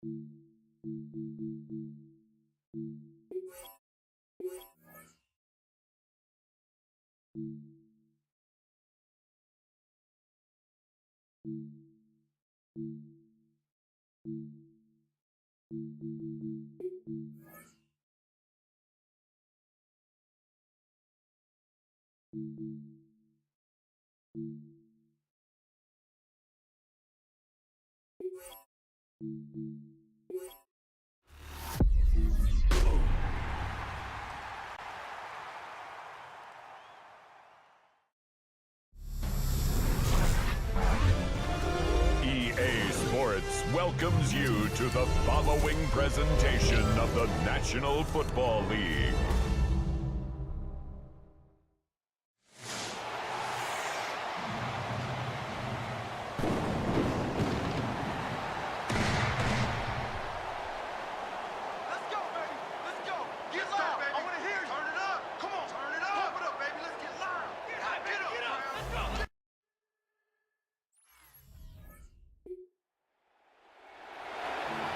EA Sports welcomes you to the following presentation of the National Football League.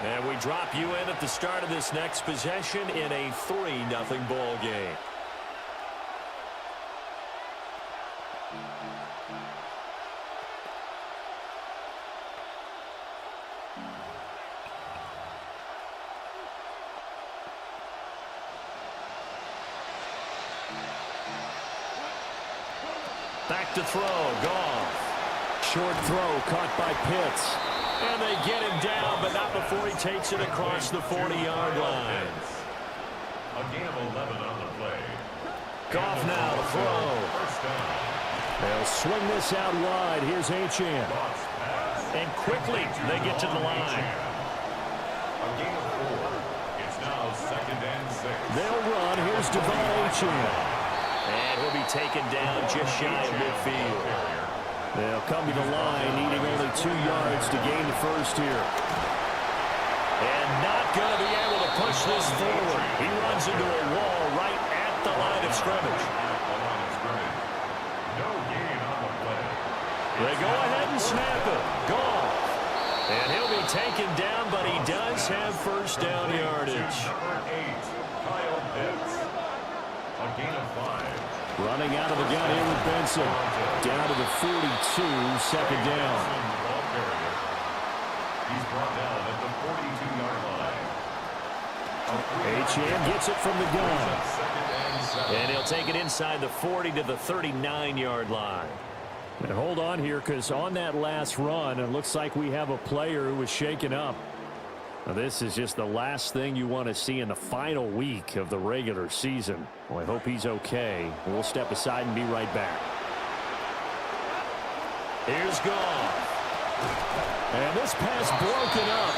And we drop you in at the start of this next possession in a 3-0 ball game. Back to throw, Goff. Short throw caught by Pitts. And they get him down, but not before he takes it across the 40-yard line. A gain of 11 on the play. Goff now to throw. They'll swing this out wide. Here's HA. And quickly they get to the line. A gain of 4. It's now 2nd and 6. They'll run. Here's HA. And he'll be taken down just shy of midfield. They'll come to the line, needing only 2 yards to gain the first here. And not going to be able to push this forward. He runs into a wall right at the line of scrimmage. No gain on the play. They go ahead and snap it. Goff. And he'll be taken down, but he does have first down yardage. Number 8, Kyle Pitts. A gain of 5. Running out of the gun here with Benson. Down to the 42, 2nd down. He's brought down at the 42-yard line. HA gets it from the gun. And he'll take it inside the 40 to the 39-yard line. And hold on here, because on that last run, it looks like we have a player who was shaken up. Now, this is just the last thing you want to see in the final week of the regular season. Well, I hope he's okay. We'll step aside and be right back. Here's Goff. And this pass broken up.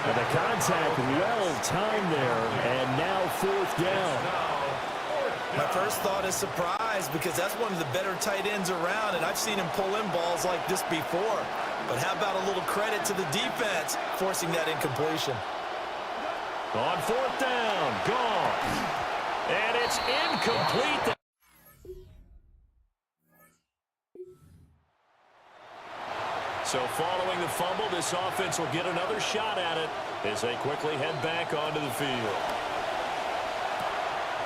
And the contact well timed there. And now 4th down. My first thought is surprise, because that's one of the better tight ends around, and I've seen him pull in balls like this before. But how about a little credit to the defense forcing that incompletion? On 4th down, Goff. And it's incomplete. So following the fumble, this offense will get another shot at it as they quickly head back onto the field.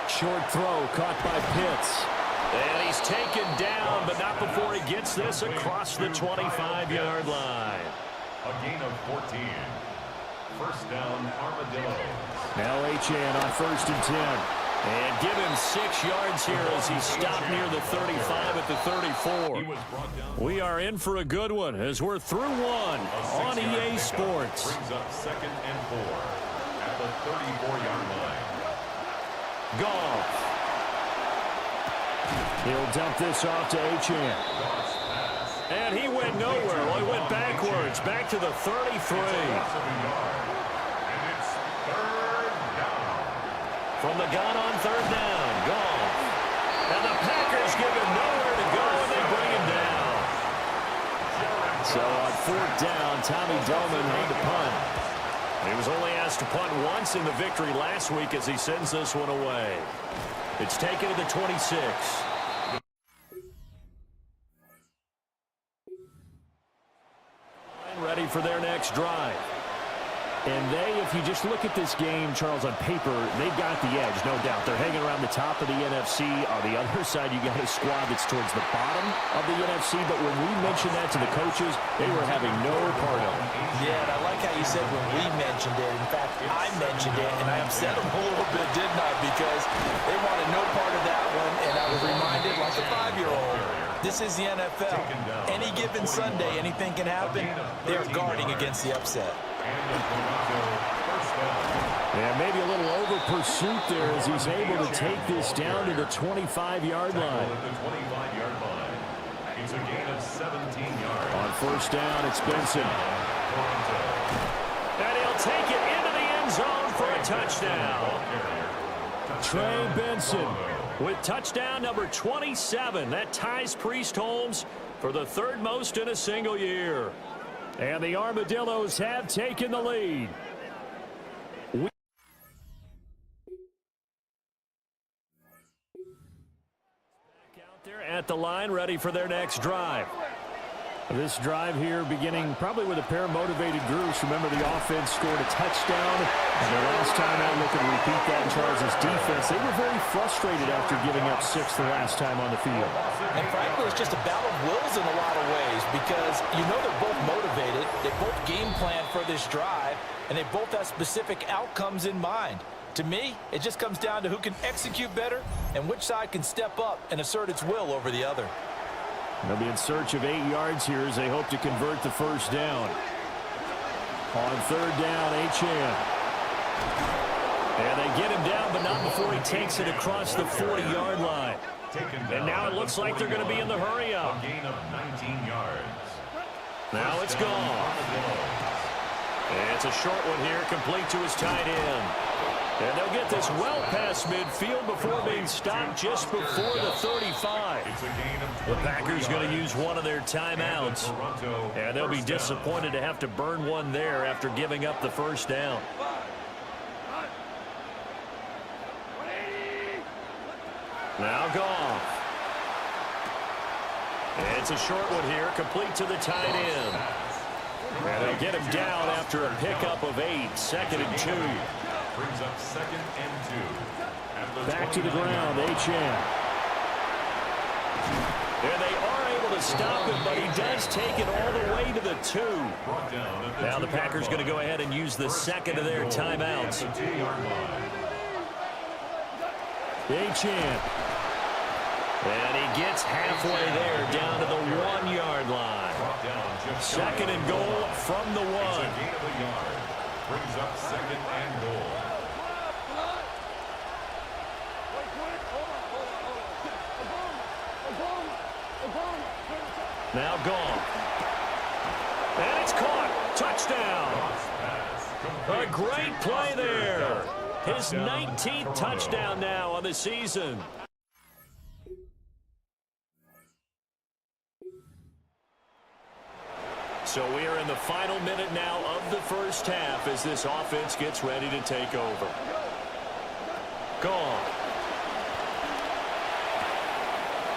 Short throw caught by Pitts. And he's taken down, but not before he gets this across the 25-yard line. A gain of 14. First down, Armadillos. Now HA on 1st and 10. And give him 6 yards here as he stopped near the 35 at the 34. We are in for a good one as we're through one on EA Sports. Brings up 2nd and 4 at the 34-yard line. Goff. He'll dump this off to HA. And he went nowhere. Well, he went backwards, back to the 33. From the gun on 3rd down, Goff. And the Packers give him nowhere to go, and they bring him down. So on 4th down, Tommy Doman had to punt. He was only asked to punt once in the victory last week as he sends this one away. It's taken to the 26. Ready for their next drive. And they, if you just look at this game, Charles, on paper, they've got the edge, no doubt. They're hanging around the top of the NFC. On the other side, you got a squad that's towards the bottom of the NFC. But when we mentioned that to the coaches, they were having no part of it. Yeah, and I like how you said when we mentioned it. In fact, I mentioned it, and I upset them a little bit, didn't I? Because they wanted no part of that one, and I was reminded like a 5-year-old. This is the NFL. Any given Sunday, anything can happen. They're guarding against the upset. And maybe a little over pursuit there as he's able to take this down to the 25-yard line. It's a gain of 17 yards. On first down, it's Benson. And he'll take it into the end zone for a touchdown. Trey Benson with touchdown number 27. That ties Priest Holmes for the third most in a single year. And the Armadillos have taken the lead. Back out there at the line, ready for their next drive. This drive here beginning probably with a pair of motivated groups. Remember, the offense scored a touchdown. And the last time out, looking to repeat that in Charles' defense. They were very frustrated after giving up 6 the last time on the field. And frankly, it's just a battle of wills in a lot of ways because you know they're both motivated. They both game plan for this drive, and they both have specific outcomes in mind. To me, it just comes down to who can execute better and which side can step up and assert its will over the other. They'll be in search of 8 yards here as they hope to convert the first down. On third down, HA. And they get him down, but not before he takes it across the 40-yard line. And now it looks like they're going to be in the hurry-up. Gain of 19 yards. Now it's gone. And it's a short one here, complete to his tight end. And they'll get this well past midfield before being stopped just before the 35. The Packers going to use one of their timeouts. And they'll be disappointed to have to burn one there after giving up the first down. Now Goff. It's a short one here, complete to the tight end. And they'll get him down after a pickup of 8, 2nd and 2. Brings up 2nd and 2. Back to the ground, HA. And they are able to stop him, but he does take it all the way to the 2. Now the Packers going to go ahead and use the second of their timeouts. HA. And he gets halfway there, down to the 1-yard line. 2nd and goal from the 1. Brings up 2nd and goal. Now gone. And it's caught. Touchdown. A great play there. His 19th touchdown now on the season. So we are in the final minute now of the first half as this offense gets ready to take over. Gone.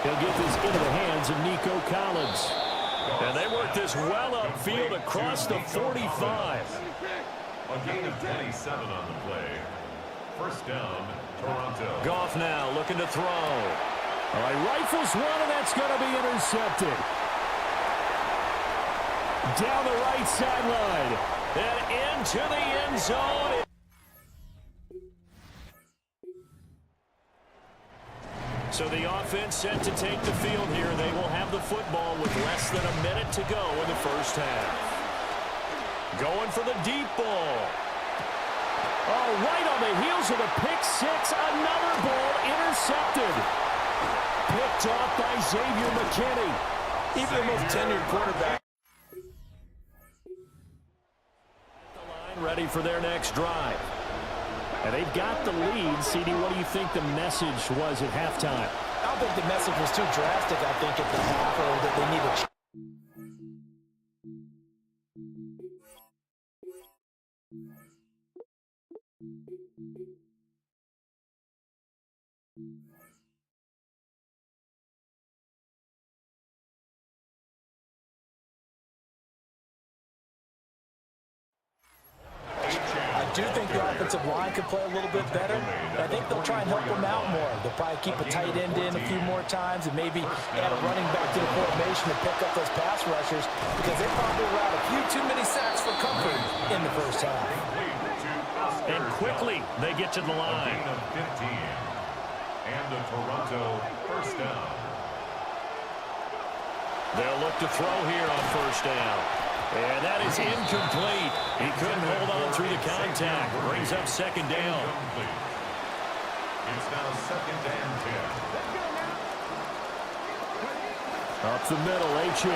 He'll get this into the hands of Nico Collins. And they work this well upfield across the 45. A gain of 27 on the play. First down, Toronto. Goff now looking to throw. All right, rifles one, and that's going to be intercepted. Down the right sideline. And into the end zone. So the offense set to take the field here. They will have the football with less than a minute to go in the first half. Going for the deep ball. Oh, right on the heels of the pick six. Another ball intercepted. Picked off by Xavier McKinney. Even the most tenured quarterback. Ready for their next drive. And they've got the lead. CD, what do you think the message was at halftime? I don't think the message was too drastic, I think, at the half, or that they needed. do think the offensive line could play a little bit better. I think they'll try and help them out more. They'll probably keep a tight end in a few more times and maybe add a running back to the formation to pick up those pass rushers because they probably allowed a few too many sacks for comfort in the first half. And quickly, they get to the line. And the Toronto first down. They'll look to throw here on first down. And that is incomplete. He couldn't hold on through the contact. Brings up second down. It's now second and 10. Up the middle, HA.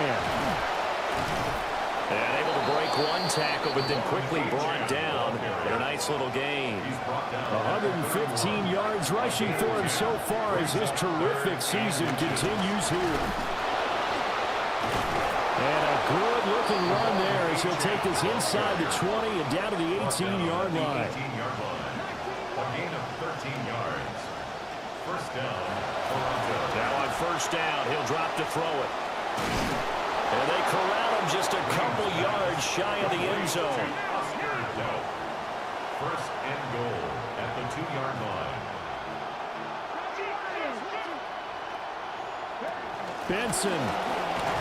And able to break one tackle, but then quickly brought down in a nice little gain. 115 yards rushing for him so far as his terrific season continues here. And a good-looking run there as he'll take this inside the 20 and down to the 18-yard line. A gain of 13 yards. First down, Toronto. Now on first down, he'll drop to throw it. And they corral him just a couple yards shy of the end zone. First and goal at the 2-yard line. Benson.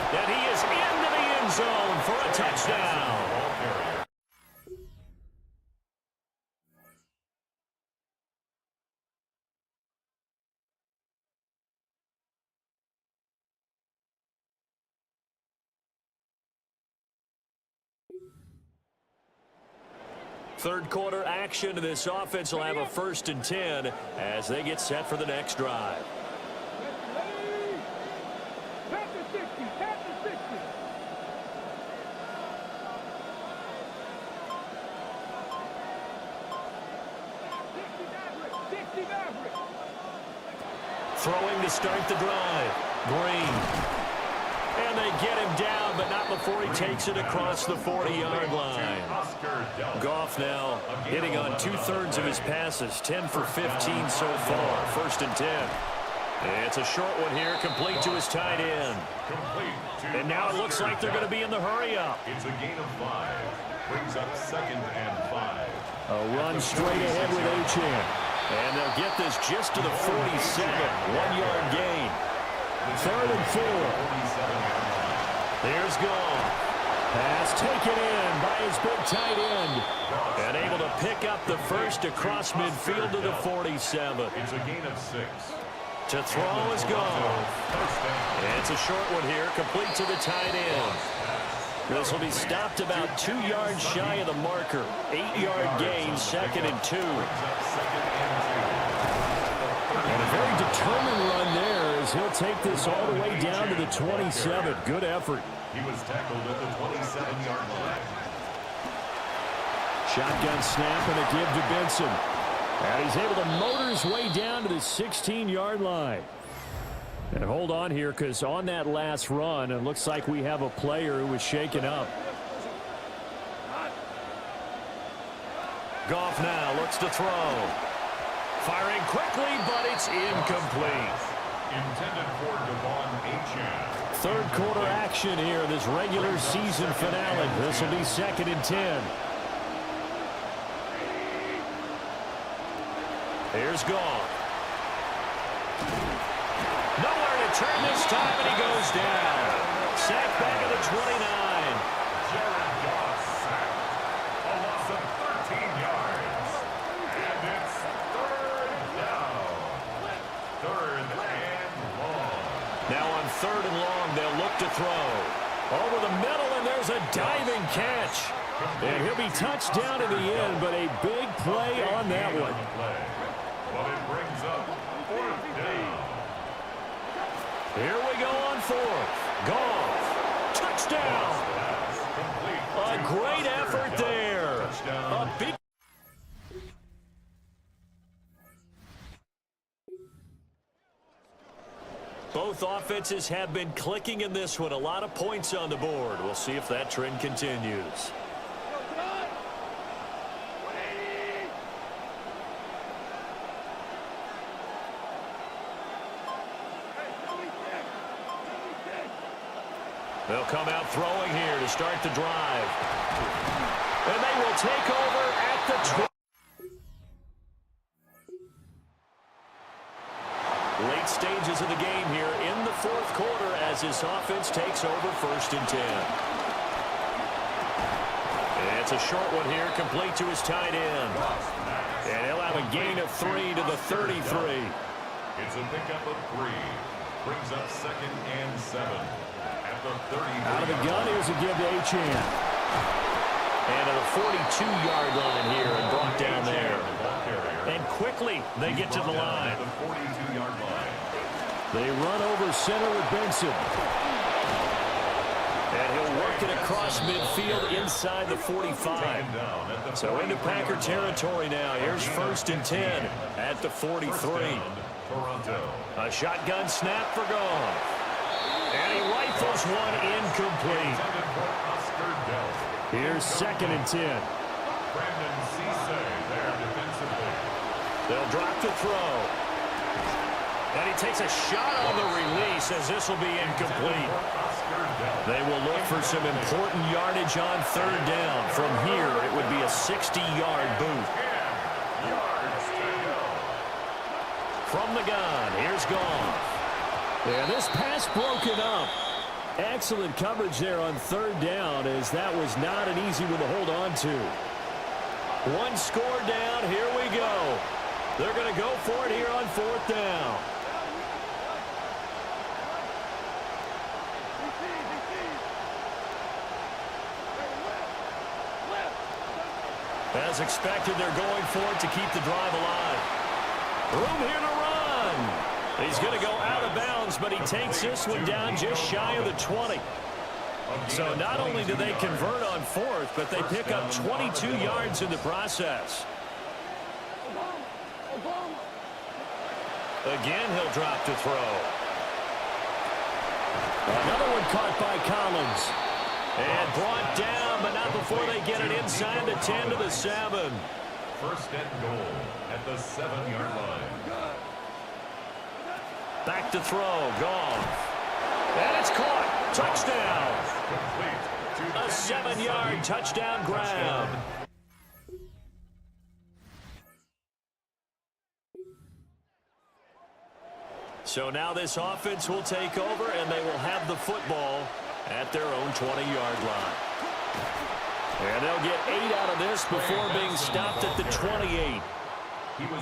And he is into the end zone for a touchdown. Third quarter action. This offense will have a 1st and 10 as they get set for the next drive. Throwing to start the drive. Green. And they get him down, but not before he takes it across the 40-yard line. Goff now hitting on 2/3 of his passes, 10 for 15 so far. 1st and 10. It's a short one here, complete to his tight end. And now it looks like they're going to be in the hurry-up. It's a gain of 5. Brings up 2nd and 5. A run straight ahead with HA. And they'll get this just to the 47. 1-yard gain. 3rd and 4. There's Goff. Pass taken in by his big tight end. And able to pick up the first across midfield to the 47. It's a gain of 6. To throw is Goff. It's a short one here, complete to the tight end. This will be stopped about 2 yards shy of the marker. 8-yard gain, 2nd and 2. And a very determined run there as he'll take this all the way down to the 27. Good effort. He was tackled at the 27-yard line. Shotgun snap and a give to Benson. And he's able to motor his way down to the 16-yard line. And hold on here, because on that last run, it looks like we have a player who was shaken up. Goff now looks to throw. Firing quickly, but it's incomplete. Intended for Devon Achane. Third quarter action here, this regular season finale. This will be 2nd and 10. Here's Goff. Nowhere to turn this time, and he goes down. Sacked back at the 29. Jared Goff sacked. A loss of 13 yards. And it's 3rd down. 3rd and long. Now on 3rd and long, they'll look to throw. Over the middle, and there's a diving catch. And he'll be touched down in the end, but a big play on that one. But it brings up 4th down. Here we go on 4th. Goff. Touchdown. A great effort there. A big. Both offenses have been clicking in this one. A lot of points on the board. We'll see if that trend continues. They'll come out throwing here to start the drive. And they will take over at the 20. Late stages of the game here in the fourth quarter as this offense takes over 1st and 10. It's a short one here, complete to his tight end. And he'll have a gain of 3 to the 33. It's a pickup of 3. Brings up 2nd and 7 at the 30. Out of the gun, here's a give to HA. And at the 42-yard line here and brought down there. And quickly they get to the line. The 42-yard line. They run over center with Benson. And he'll work it across midfield inside the 45. So into Packer territory now. Here's 1st and 10 at the 43. A shotgun snap for Goff. And he rifles one incomplete. Here's 2nd and 10. They'll drop the throw. And he takes a shot on the release as this will be incomplete. They will look for some important yardage on 3rd down. From here, it would be a 60-yard boot. From the gun, here's Goff. And this pass broken up. Excellent coverage there on 3rd down, as that was not an easy one to hold on to. One score down, here we go. They're going to go for it here on 4th down. As expected, they're going for it to keep the drive alive. Room here to run. He's going to go out of bounds, but he takes this one down just shy of the 20. So not only do they convert on 4th, but they pick up 22 yards in the process. Again, he'll drop to throw. Another one caught by Collins. And brought down, but not before they get it inside the 10 to the 7. 1st and goal at the 7-yard line. Back to throw, Goff. And it's caught. Touchdown. A 7-yard touchdown grab. So now this offense will take over, and they will have the football at their own 20-yard line. And they'll get 8 out of this before being stopped at the 28.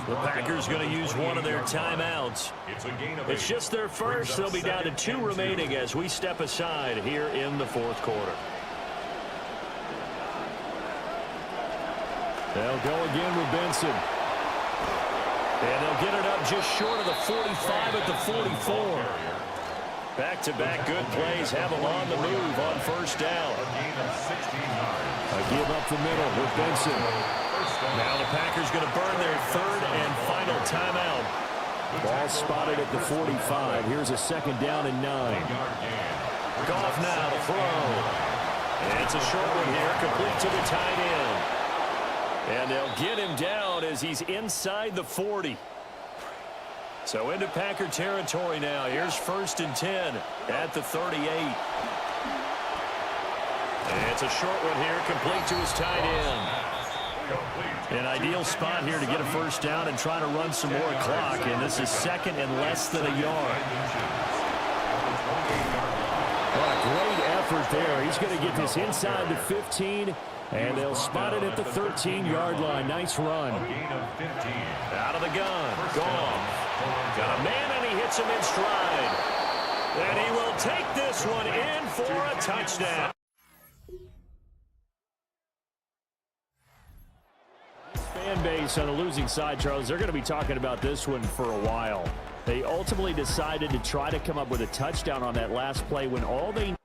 The Packers going to use one of their timeouts. It's just their first. They'll be down to 2 remaining as we step aside here in the 4th quarter. They'll go again with Benson. And they'll get it up just short of the 45 at the 44. Back-to-back good plays have them on the move on 1st down. A give up the middle with Benson. Now the Packers going to burn their 3rd and final timeout. Ball spotted at the 45. Here's a 2nd down and 9. Goff now to throw. And it's a short one here, complete to the tight end. And they'll get him down as he's inside the 40. So into Packer territory now. Here's 1st and 10 at the 38. And it's a short one here, complete to his tight end. An ideal spot here to get a 1st down and try to run some more clock. And this is 2nd and less than a yard. What a great effort there. He's going to get this inside the 15. And they'll spot it at the 13-yard line. Nice run. Out of the gun. Goff. Got a man, and he hits him in stride. And he will take this one in for a touchdown. Fan base on the losing side, Charles, they're going to be talking about this one for a while. They ultimately decided to try to come up with a touchdown on that last play when all they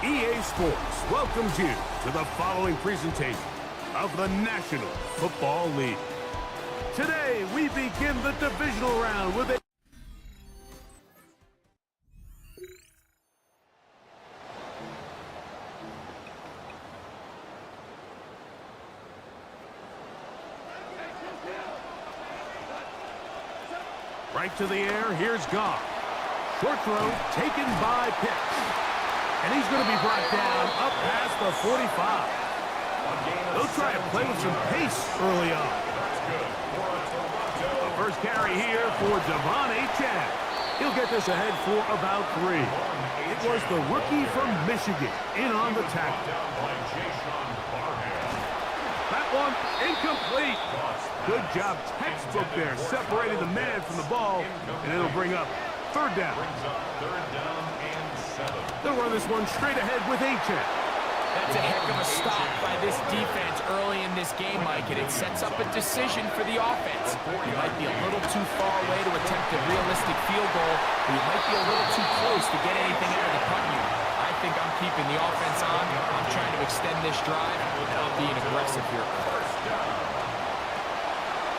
EA Sports welcomes you to the following presentation of the National Football League. Today, we begin the divisional round with a Right to the air. Here's Goff. Short throw taken by Pitts. And he's going to be brought down up past the 45. They'll try to play with some pace early on. The first carry here for Devon Achane. He'll get this ahead for about 3. It was the rookie from Michigan in on the tackle. That one incomplete. Good job, textbook there, separating the man from the ball, and it'll bring up 3rd down. They'll run this one straight ahead with Achane. That's a heck of a stop by this defense early in this game, Mike, and it sets up a decision for the offense. You might be a little too far away to attempt a realistic field goal, or you might be a little too close to get anything out of the punt unit. I think I'm keeping the offense on. I'm trying to extend this drive, and I'm being aggressive here.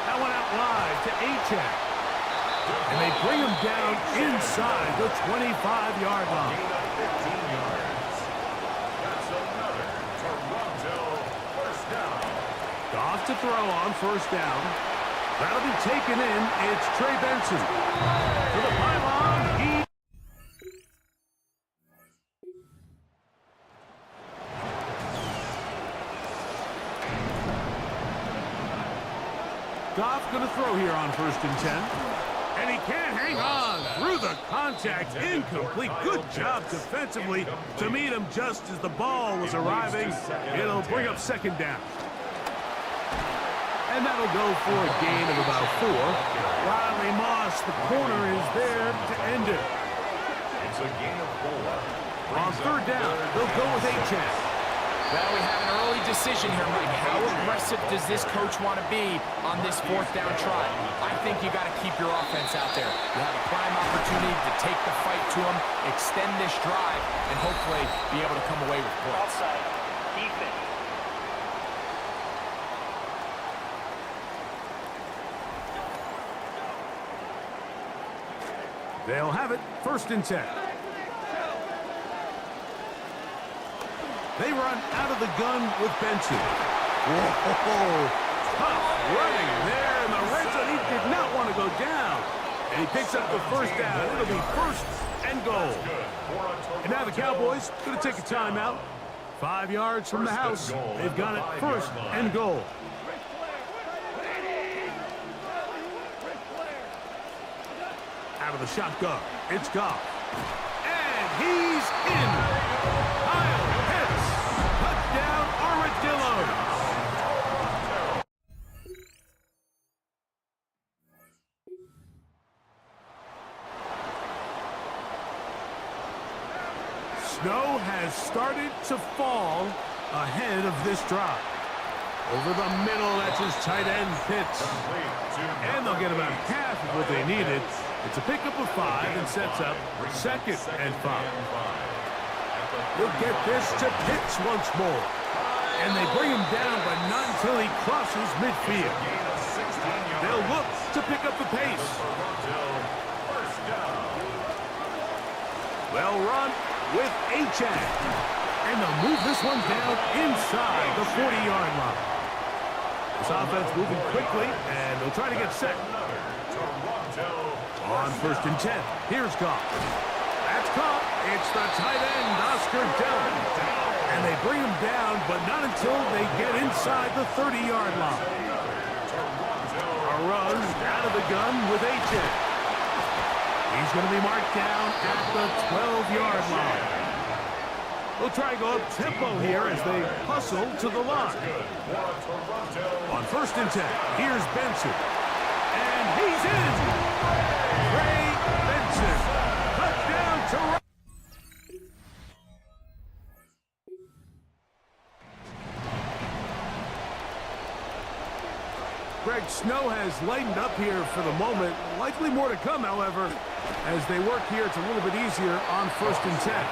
That one out wide to Achane. And they bring him down inside the 25-yard line. Goff to throw on 1st down. That'll be taken in. It's Trey Benson. To the pylon. Goff going to throw here on 1st and 10. And he can't hang on through the contact. Incomplete. Good job defensively to meet him just as the ball was arriving. It'll bring up 2nd down. And that'll go for a gain of about 4. Riley Moss, the corner, is there to end it. It's a gain of 4. On 3rd down, they'll go with Achane. Well, we have an early decision here, Mike. How aggressive does this coach want to be on this 4th down try? I think you got to keep your offense out there. You have a prime opportunity to take the fight to them, extend this drive, and hopefully be able to come away with points. Offside. Defense. They'll have it 1st and 10. They run out of the gun with Benson. Whoa, tough running there in the red zone. He did not want to go down. And he picks up the 1st down. It'll be 1st and goal. And now the Cowboys going to take a timeout. 5 yards from the house. They've got it 1st and goal. Out of the shotgun, it's Goff. And he's in. Kyle Pitts. Touchdown, Armadillos. Snow has started to fall ahead of this drive. Over the middle, that's his tight end, Pitts. And they'll get about half of what they needed. It's a pickup of 5 and sets up 2nd and 5. He'll get this to Pitts once more. And they bring him down, but not until he crosses midfield. They'll look to pick up the pace. Well run with Achane. And they'll move this one down inside the 40-yard line. This offense moving quickly, and they'll try to get set. On 1st and 10, here's Goff. That's caught. It's the tight end, Oscar Dillon. And they bring him down, but not until they get inside the 30-yard line. A run out of the gun with Achane. He's going to be marked down at the 12-yard line. They'll try to go up tempo here as they hustle to the line. On 1st and 10, here's Benson. And he's in. Trey Benson. Touchdown to... Greg, snow has lightened up here for the moment. Likely more to come, however, as they work here. It's a little bit easier on 1st and 10.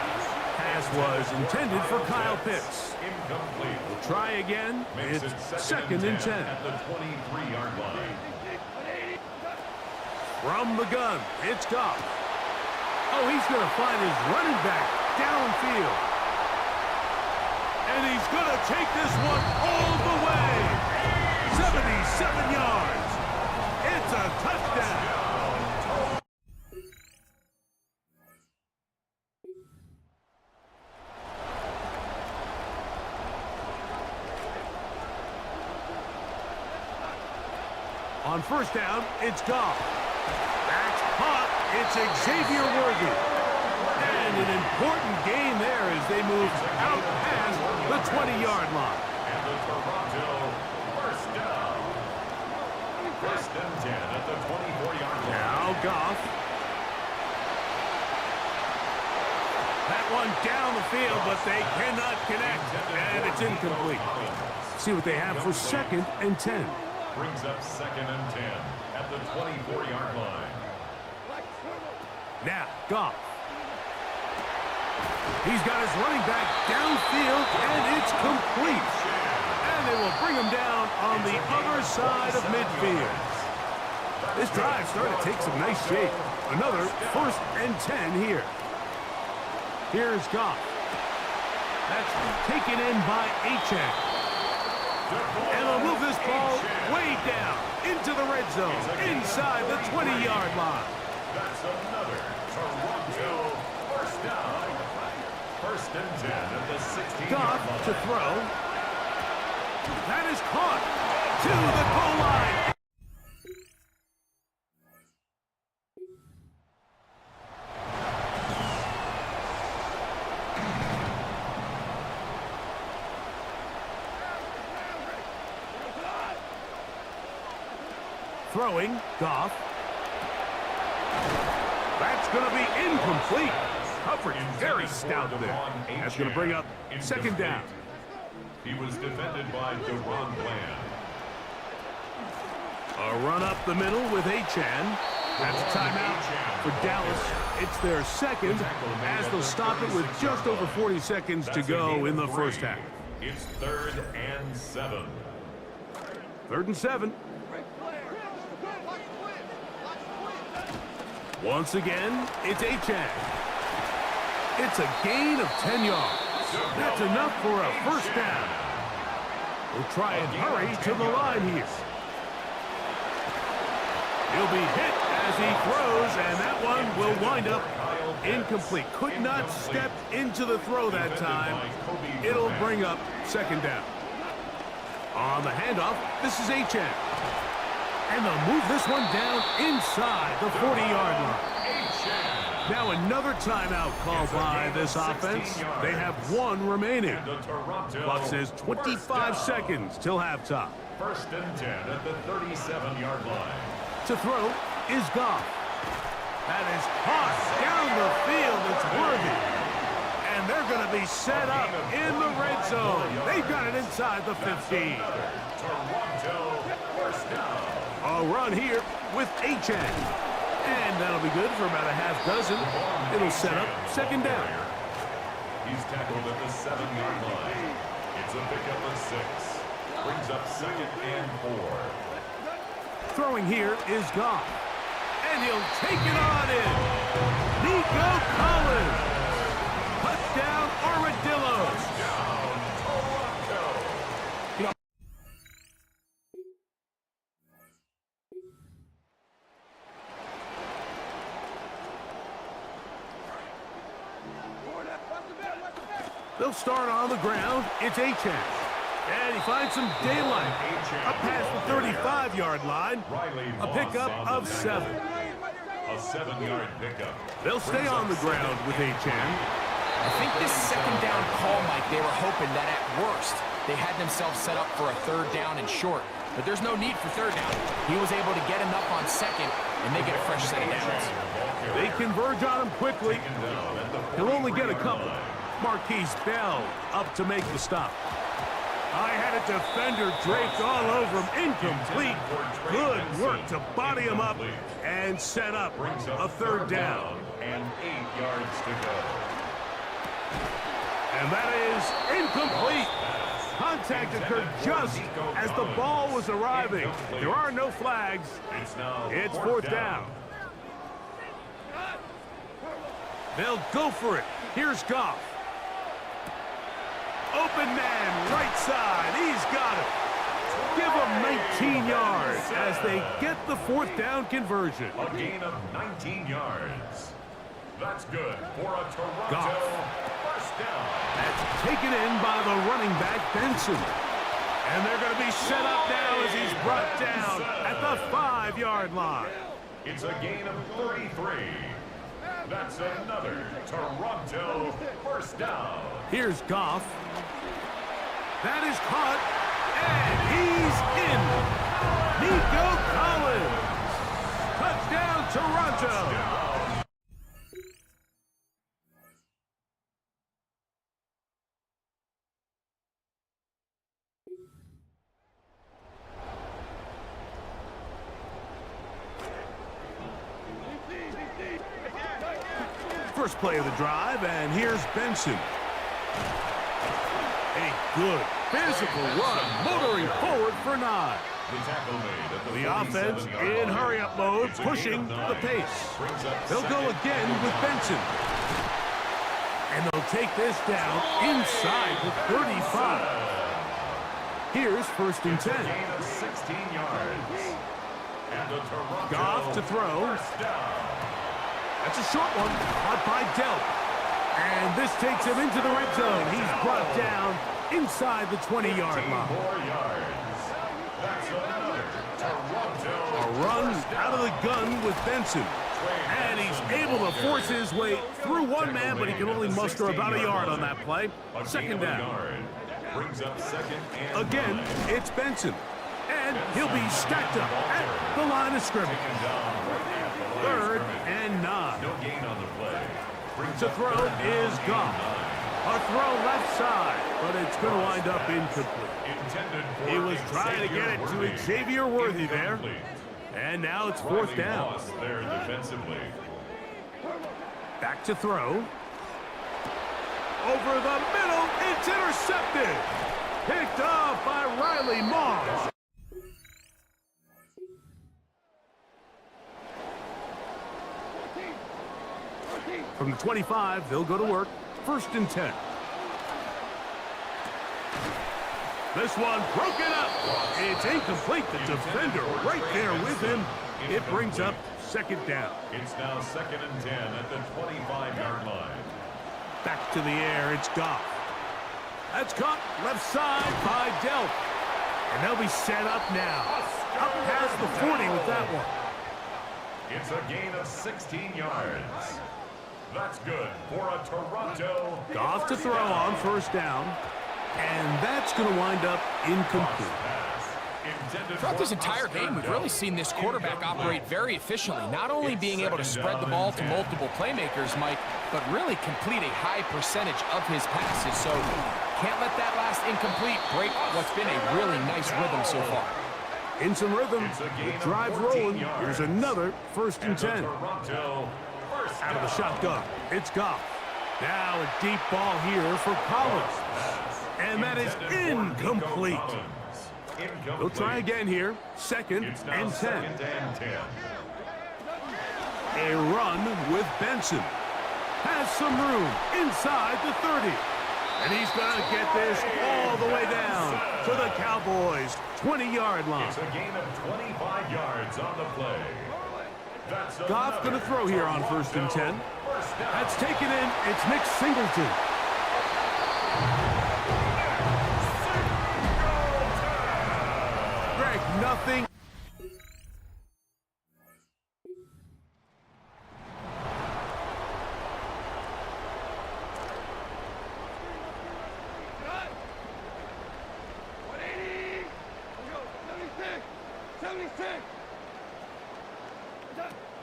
Pass was intended for Kyle Pitts. We'll try again. It's 2nd and 10. At the 23-yard line. From the gun, it's Goff. Oh, he's going to find his running back downfield. And he's going to take this one all the way. 77 yards. It's a touchdown. On first down, it's Goff. That's caught. It's Xavier Worthy. And an important gain there as they move out past the 20-yard line. And the Toronto first down. First and 10 at the 24-yard line. Now Goff. That one down the field, but they cannot connect. And it's incomplete. See what they have for second and 10. Brings up second and 10 at the 24-yard line. Now, Goff. He's got his running back downfield, and it's complete. And they will bring him down on the other side of midfield. This drive started to take some nice shape. Another first and 10 here. Here's Goff. That's taken in by HA. And they'll move this ball way down into the red zone, inside the 20-yard line. That's another Toronto first down. First and 10 at the 16-yard line. Goff to throw. That is caught to the goal line. Throwing, Goff. That's going to be incomplete. Coverage very stout there. That's going to bring up second down. He was defended by DeRon Bland. A run up the middle with Achan. That's a timeout for Dallas. It's their second as they'll stop it with just over 40 seconds to go in the first half. It's 3rd and 7. 3rd and 7. Once again, it's Achan. It's a gain of 10 yards. That's enough for a first down. We'll try and hurry to the line here. He'll be hit as he throws, and that one will wind up incomplete. Could not step into the throw that time. It'll bring up second down. On the handoff, this is Achan. And they'll move this one down inside the 40-yard line. Now another timeout called by this offense. They have one remaining. Clock says 25 seconds till halftime. First and 10 at the 37-yard line. To throw is Goff. That is caught down the field. It's Worthy. And they're going to be set up in the red zone. They've got it inside the 15. Toronto first down. A run here with Achan. And that'll be good for about a half dozen. It'll set up second down. He's tackled at the 7-yard line. It's a pickup of 6. Brings up second and 4. Throwing here is Goff. And he'll take it on in. Nico Collins. Touchdown, Armadillos. Down, Toronto. They'll start on the ground. It's Achan. And he finds some daylight. Up past the 35-yard line. A pickup of 7. A 7-yard pickup. They'll stay on the ground with Achan. I think this second down call, Mike, they were hoping that at worst they had themselves set up for a third down and short. But there's no need for third down. He was able to get enough on second, and they get a fresh set of downs. They converge on him quickly. He'll only get a couple. Marquise Bell up to make the stop. I had a defender draped all over him. Incomplete. Good work to body him up and set up a third down. And 8 yards to go. And that is incomplete. Contact occurred just as the ball was arriving. There are no flags. It's fourth down. They'll go for it. Here's Goff. Open man, right side. He's got it. Give him 19 yards as they get the fourth down conversion. A gain of 19 yards. That's good for a Toronto Goff. first down. That's taken in by the running back, Benson. And they're going to be set up now as he's brought down at the 5-yard line. It's a gain of 33. That's another Toronto first down. Here's Goff. That is caught, and he's in. Nico Collins. Touchdown, Toronto. First play of the drive, and here's Benson. A good physical run, motoring forward for 9. The offense in hurry-up mode, pushing the pace. They'll go again with Benson. And they'll take this down inside the 35. Here's 1st and 10. Goff to throw. That's a short one, caught by Delp. And this takes him into the red zone. He's brought down inside the 20-yard line. A run out of the gun with Benson. And he's able to force his way through one man, but he can only muster about a yard on that play. 2nd down. Again, it's Benson. And he'll be stacked up at the line of scrimmage. 3rd and 9. No gain on the play. To throw is Goff. A throw left side, but it's going to wind up incomplete. He was trying to get it to Xavier Worthy there. And now it's 4th down. There defensively. Back to throw. Over the middle, it's intercepted. Picked off by Riley Moss. From the 25, they'll go to work. 1st and 10. This one broken up. It's incomplete. The defender right there with him. It brings up 2nd down. It's now 2nd and 10 at the 25-yard line. Back to the air, it's Goff. That's caught left side by Delp. And they'll be set up now. Up past the 40 with that one. It's a gain of 16 yards. That's good for a Toronto. Goff to throw on 1st down. And that's going to wind up incomplete. Throughout this entire game, we've really seen this quarterback operate very efficiently, not only being able to spread the ball to multiple playmakers, Mike, but really complete a high percentage of his passes. So can't let that last incomplete break what's been a really nice rhythm so far. In some rhythm, the drive rolling. Here's another 1st and 10. Out of the shotgun, it's Goff. Now a deep ball here for Collins. And that is incomplete. We'll try again here. 2nd and 10. A run with Benson. Has some room inside the 30. And he's going to get this all the way down to the Cowboys' 20-yard line. It's a gain of 25 yards on the play. Goff going to throw here on 1st and 10. That's taken in. It's Nick Singleton. Greg, nothing.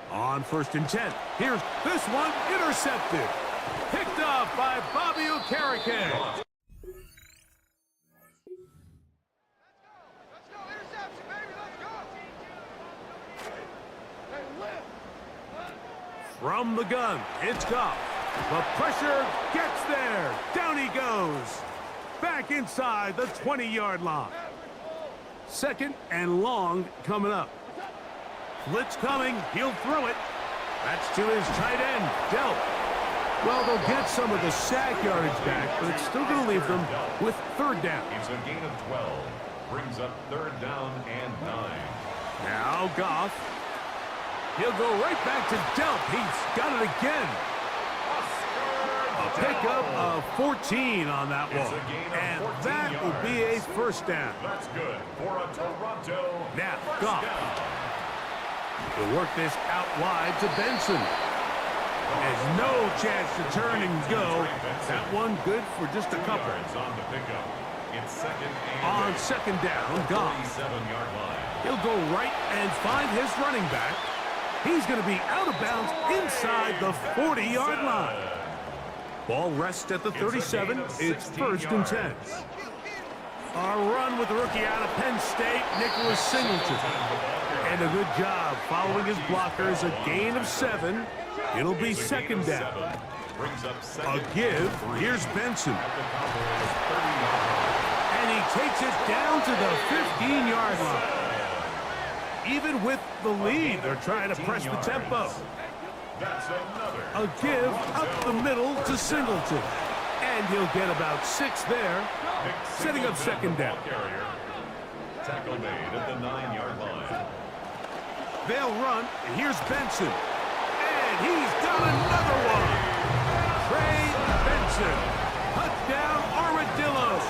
On 1st and 10. Here's this one intercepted. Picked up by Bobby Okereke. Let's go. Interception, baby. Let's go. From the gun, it's Goff. The pressure gets there. Down he goes. Back inside the 20-yard line. 2nd and long coming up. Blitz coming. He'll throw it. That's to his tight end, Delp. Well, they'll get some of the sack yardage back, but it's still going to leave them with 3rd down. It's a gain of 12. Brings up 3rd down and 9. Now Goff. He'll go right back to Delp. He's got it again. A A pickup of 14 on that one. And that will be a first down. That's good for a Toronto. Now, Goff. He'll work this out wide to Benson. There's no chance to turn and go. That one good for just a couple. On the pickup. It's On second down, Goff. 47-yard line. He'll go right and find his running back. He's going to be out of bounds inside the 40-yard line. Ball rests at the 37. It's first and 10. A run with the rookie out of Penn State, Nicholas Singleton. And a good job following his blockers, a gain of 7. It'll be second down. A give. Here's Benson. And he takes it down to the 15-yard line. Even with the lead, they're trying to press the tempo. A give up the middle to Singleton. And he'll get about 6 there, setting up second down. Tackle made at the 9-yard line. They'll run, and here's Benson. And he's done another one. Trey Benson. Touchdown, Armadillos.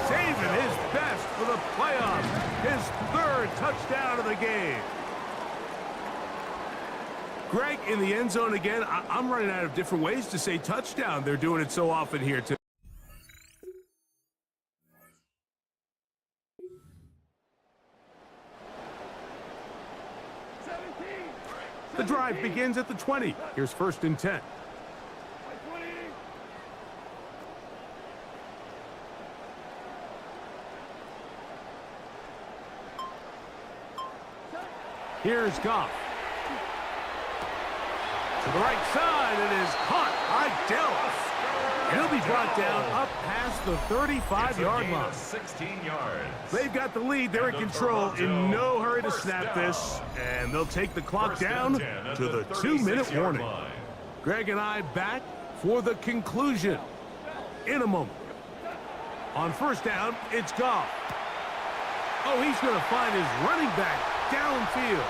Saving his best for the playoffs. His 3rd touchdown of the game. Greg in the end zone again. I'm running out of different ways to say touchdown. They're doing it so often here too. The drive begins at the 20. Here's first and 10. Here's Goff. To the right side, it is caught by Dallas. And he'll be brought down up past the 35-yard line. 16 yards. They've got the lead. They're in control. In no hurry to snap this. And they'll take the clock down to the 2-minute warning. Greg and I back for the conclusion in a moment. On first down, it's Goff. Oh, he's going to find his running back downfield.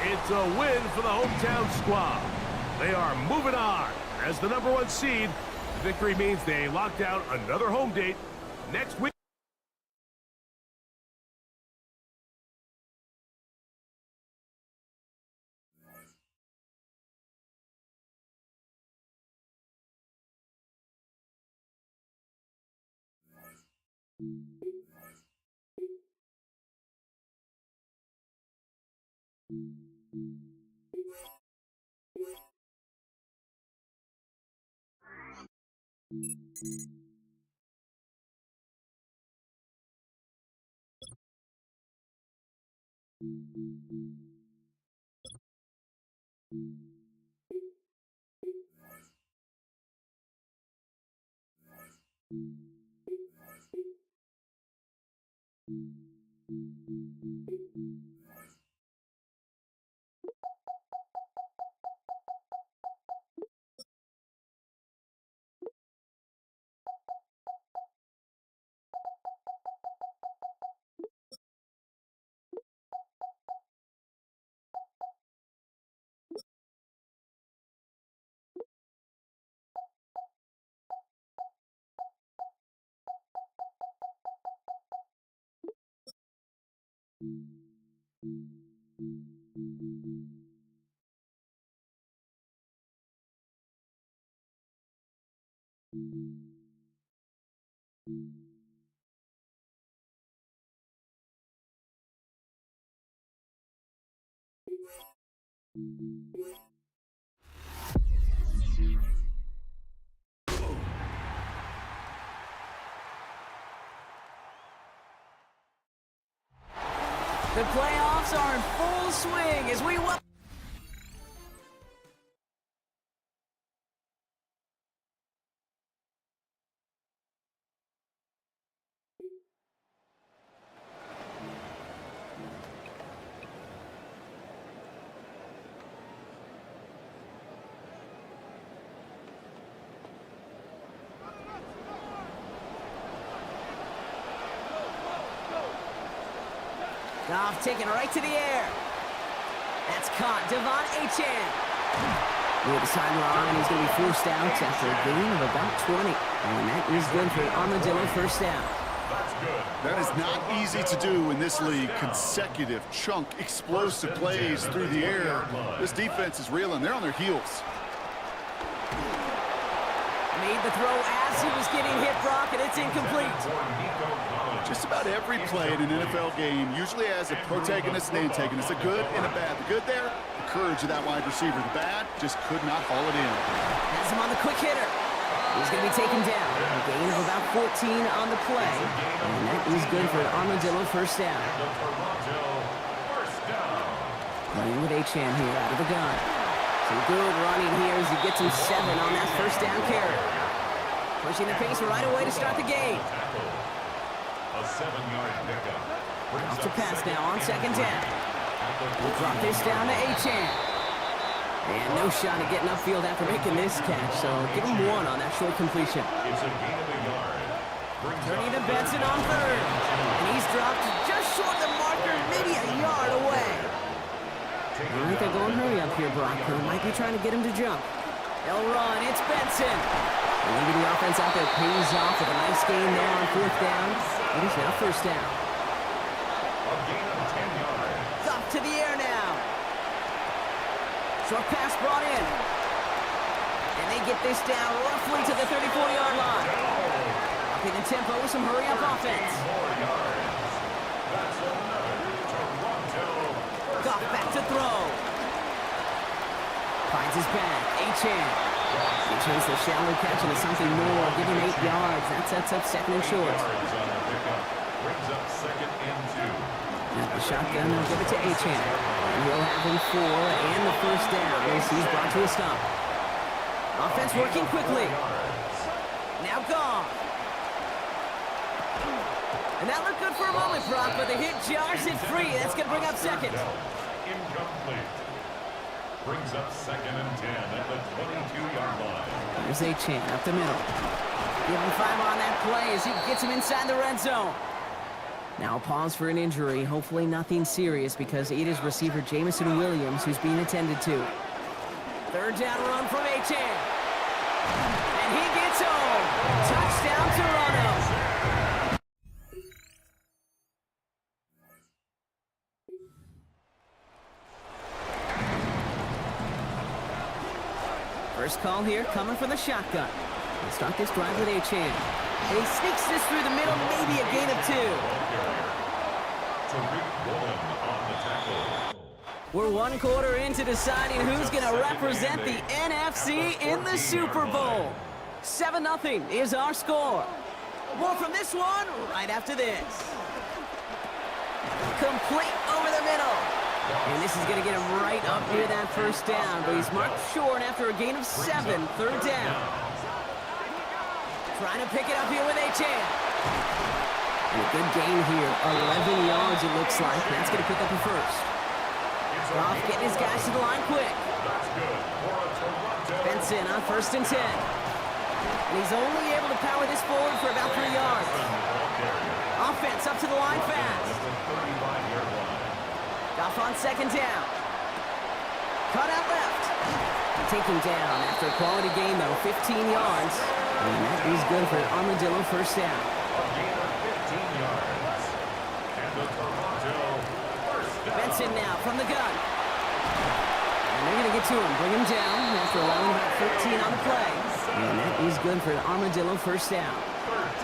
It's a win for the hometown squad. They are moving on as the #1 seed. Victory means they locked out another home date next week. The playoffs are in full swing as we welcome. Goff taking right to the air. That's caught. Devon Achane. Near the sideline, he's going to be forced out after a gain of about 20. And that is good for Armadillo first down. That is not easy to do in this league. Consecutive, chunk, explosive plays through the air. This defense is reeling. They're on their heels. Made the throw as he was getting hit, Brock, and it's incomplete. Just about every play in an NFL game usually has a protagonist and antagonist, a good and a bad. The good there, the courage of that wide receiver. The bad, just could not haul it in. Has him on the quick hitter. He's going to be taken down. A gain of about 14 on the play. And that is good for Armadillo first down. Running with Achane here out of the gun. Some good running here as he gets him 7 on that first down carry. Pushing the pace right away to start the game. A 7-yard pickup. Off to pass now on second down. We'll drop this down to Achane. And no shot at getting upfield after making this catch, so give him 1 on that short completion. It's a gain of a yard. Turning to Benson on third. And he's dropped just short of the marker, maybe a yard away. I think they're going hurry up here, Brock. They might be trying to get him to jump. They'll run. It's Benson. And leaving the offense out there pays off with a nice gain there on fourth down. It is now first down. A gain of 10 yards. Up to the air now. Short pass brought in. And they get this down roughly to the 34-yard line. Upping the tempo with some hurry-up offense. Goff back to throw. Finds his back. Achane. He turns the shallow catch into something more. Give him 8 yards. That sets up second and short. Brings up 2nd and 2. At the shotgun, they'll give it to Achane. And he'll have him 4 and the first down as he's brought to a stop. Offense working quickly. Now Goff. And that looked good for a moment, Brock, but the hit jars it free. That's going to bring up second. Incomplete. Brings up 2nd and 10 at the 22-yard line. There's Achane up the middle. Give him 5 on that play as he gets him inside the red zone. Now pause for an injury. Hopefully nothing serious because it is receiver Jameson Williams who's being attended to. Third down run from Achane. And he gets home. Touchdown Toronto. First call here coming from the shotgun. We'll start this drive with Achane. And he sneaks this through the middle, maybe a gain of 2. We're 1 quarter into deciding who's going to represent the NFC in the Super Bowl. 7-0 is our score. More from this one right after this. Complete over the middle. And this is going to get him right up near that first down, but he's marked short after a gain of 7, third down. Trying to pick it up here with Achane. And a good gain here, 11 yards it looks like. That's going to pick up the first. Goff getting his guys to the line quick. Benson on 1st and 10. And he's only able to power this forward for about 3 yards. Offense up to the line fast. Goff on 2nd down. Cut out left. Taken down after a quality gain, though, 15 yards. And that is good for Armadillo first down. Benson now from the gun. And they're going to get to him, bring him down after allowing about 15 on the play. And that is good for Armadillo first down.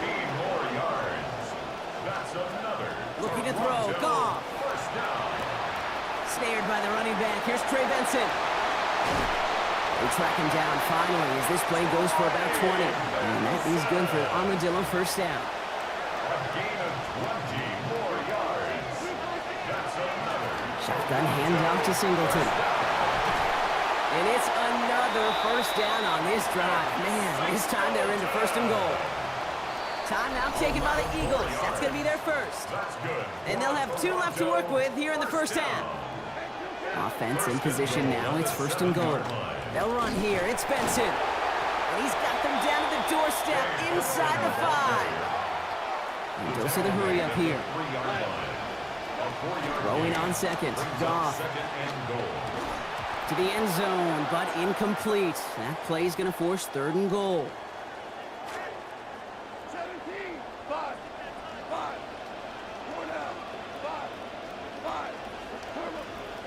13 more yards. That's another. Looking to throw. Goff. First down. Snared by the running back. Here's Trey Benson. They track him down finally as this play goes for about 20. And that is good for Armadillo first down. A gain of 20 more yards. That's another. Shotgun handoff to Singleton. And it's another first down on this drive. Man, this time they're into 1st and goal. Timeout taken by the Eagles. That's going to be their first. That's good. And they'll have 2 left to work with here in the first half. Offense in position now. It's 1st and goal. They'll run here. It's Benson. And he's got them down to the doorstep inside the 5. And goes to the hurry up here. Throwing on second. Goff. To the end zone, but incomplete. That play is going to force 3rd and goal. 17, 5, 5, 4 down, 5, 5.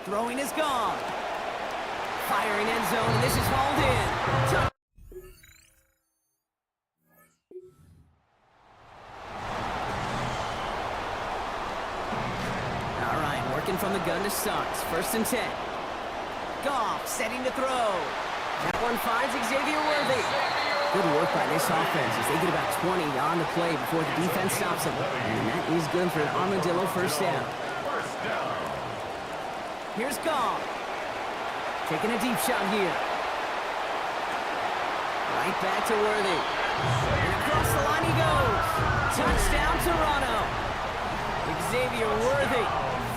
Throwing is gone. Firing end zone, and this is hauled in. All right, working from the gun to start. 1st and 10. Goff setting to throw. That one finds Xavier Worthy. Good work by this offense as they get about 20 on the play before the defense stops them. And that is good for an Armadillo 1st down. Here's Goff. Taking a deep shot here. Right back to Worthy. And across the line he goes. Touchdown, Toronto. Xavier Worthy,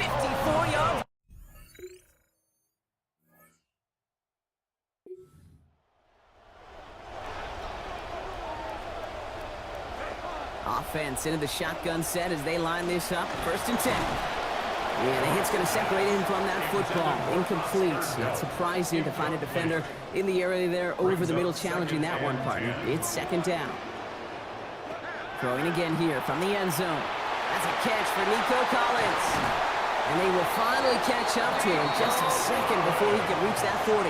54 yards. Offense into the shotgun set as they line this up. 1st and 10. Yeah, the hit's going to separate him from that football. Incomplete. Not surprising to find a defender in the area there over the middle challenging that one, partner. It's 2nd down. Throwing again here from the end zone. That's a catch for Nico Collins. And they will finally catch up to him just a second before he can reach that 40.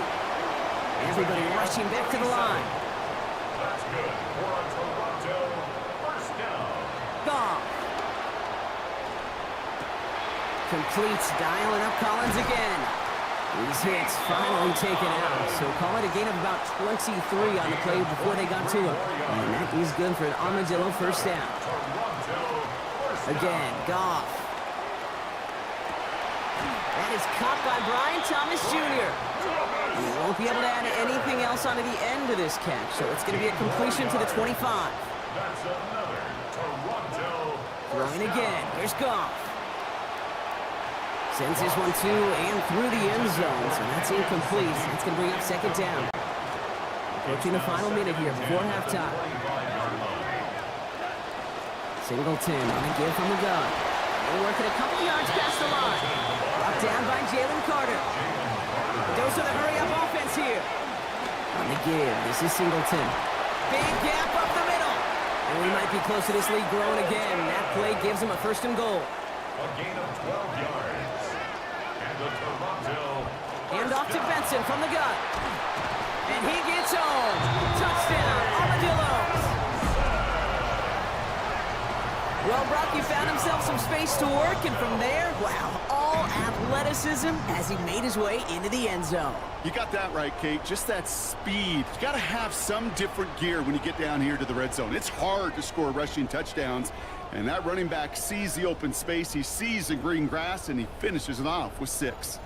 Everybody rushing back to the line. That's good for a Toronto 1st down. Goff. Completes, dialing up Collins again. These hits finally taken out, so call it a gain of about 23 on the play before they got to him. And that is good for an Armadillo 1st down. Again, Goff. That is caught by Brian Thomas Jr. He won't be able to add anything else onto the end of this catch, so it's going to be a completion to the 25. That's another Toronto. Throwing again. Here's Goff. Sends this one to and through the end zone, so that's incomplete. That's going to bring up 2nd down. Approaching the final minute here before halftime. Singleton on a give from the gun. They're working a couple yards past the line. Brought down by Jalen Carter. Those are the hurry-up offense here. On the give, this is Singleton. Big gap up the middle. And we might be close to this lead growing again. That play gives them a 1st and goal. A gain of 12 yards. And the Toronto. Hand off to Benson from the gun. And he gets home. Touchdown, Armadillos. Well, Brock, he found himself some space to work, and from there, wow, all athleticism as he made his way into the end zone. You got that right, Kate. Just that speed. You got to have some different gear when you get down here to the red zone. It's hard to score rushing touchdowns, and that running back sees the open space, he sees the green grass, and he finishes it off with 6.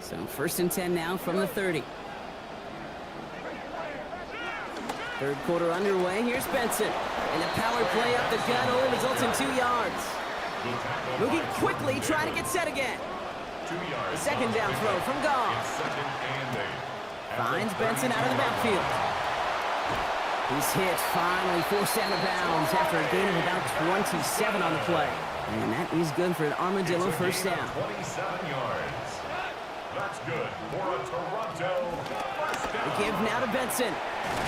So 1st and 10 now from the 30. Third quarter underway. Here's Benson. And a power play up the gut only results in 2 yards. Moving quickly, trying to get set again. 2 yards. Second down throw from Goff. Second and 8. Finds Benson out of the backfield. He's hit, finally forced out of bounds after a gain of about 27 on the play. And that is good for an Armadillo first down. 27 yards. That's good for a Toronto first down. The give now to Benson.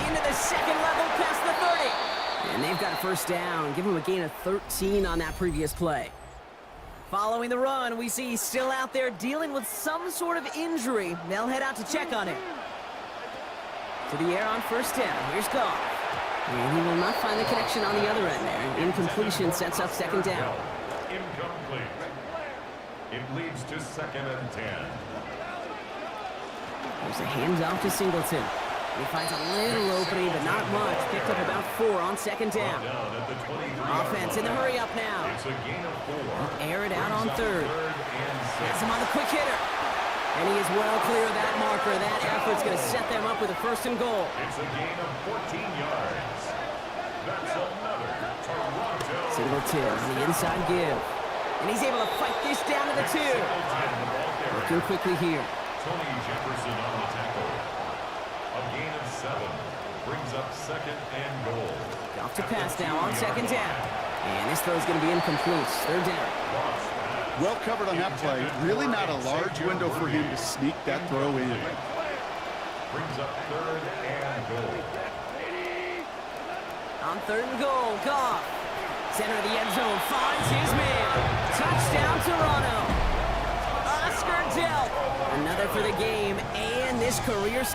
Into the second level past the 30. And they've got a first down. Give him a gain of 13 on that previous play. Following the run, we see he's still out there dealing with some sort of injury. They'll head out to check on him. To the air on first down. Here's Goff. And he will not find the connection on the other end there. Incompletion sets up second down. Incomplete. It leads to 2nd and 10. There's a handoff to Singleton. He finds a little opening, but not much. Picked up about 4 on second down. Offense in the hurry up now. It's a gain of 4. Air it out on third. Has him on the quick hitter. And he is well clear of that marker. That effort's going to set them up with a 1st and goal. It's a gain of 14 yards. That's another Toronto. Singleton on the inside give. And he's able to fight this down to the 2. Working quickly here. Tony Jefferson on the tackle. A gain of 7 brings up 2nd and goal. Off to pass now on second down. And this throw is going to be incomplete. 3rd down. Well covered on that play. Really not a large window for him to sneak that throw in. Brings up 3rd and goal. On 3rd and goal, Goff. Center of the end zone, finds his man. Touchdown, Toronto. Oscar Delp. Another for the game, and this career...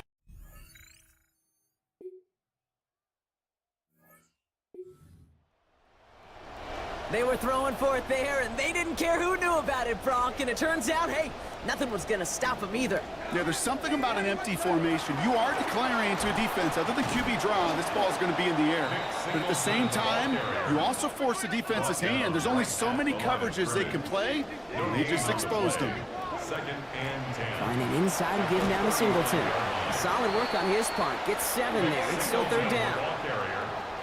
They were throwing for it there, and they didn't care who knew about it, Bronk. And it turns out, hey, nothing was going to stop them either. Yeah, there's something about an empty formation. You are declaring into a defense. Other than QB draw, this ball is going to be in the air. But at the same time, you also force the defense's hand. There's only so many coverages they can play, and they just exposed them. 2nd and 10. Find an inside give down to Singleton. Solid work on his part. Gets 7 there. It's still 3rd down.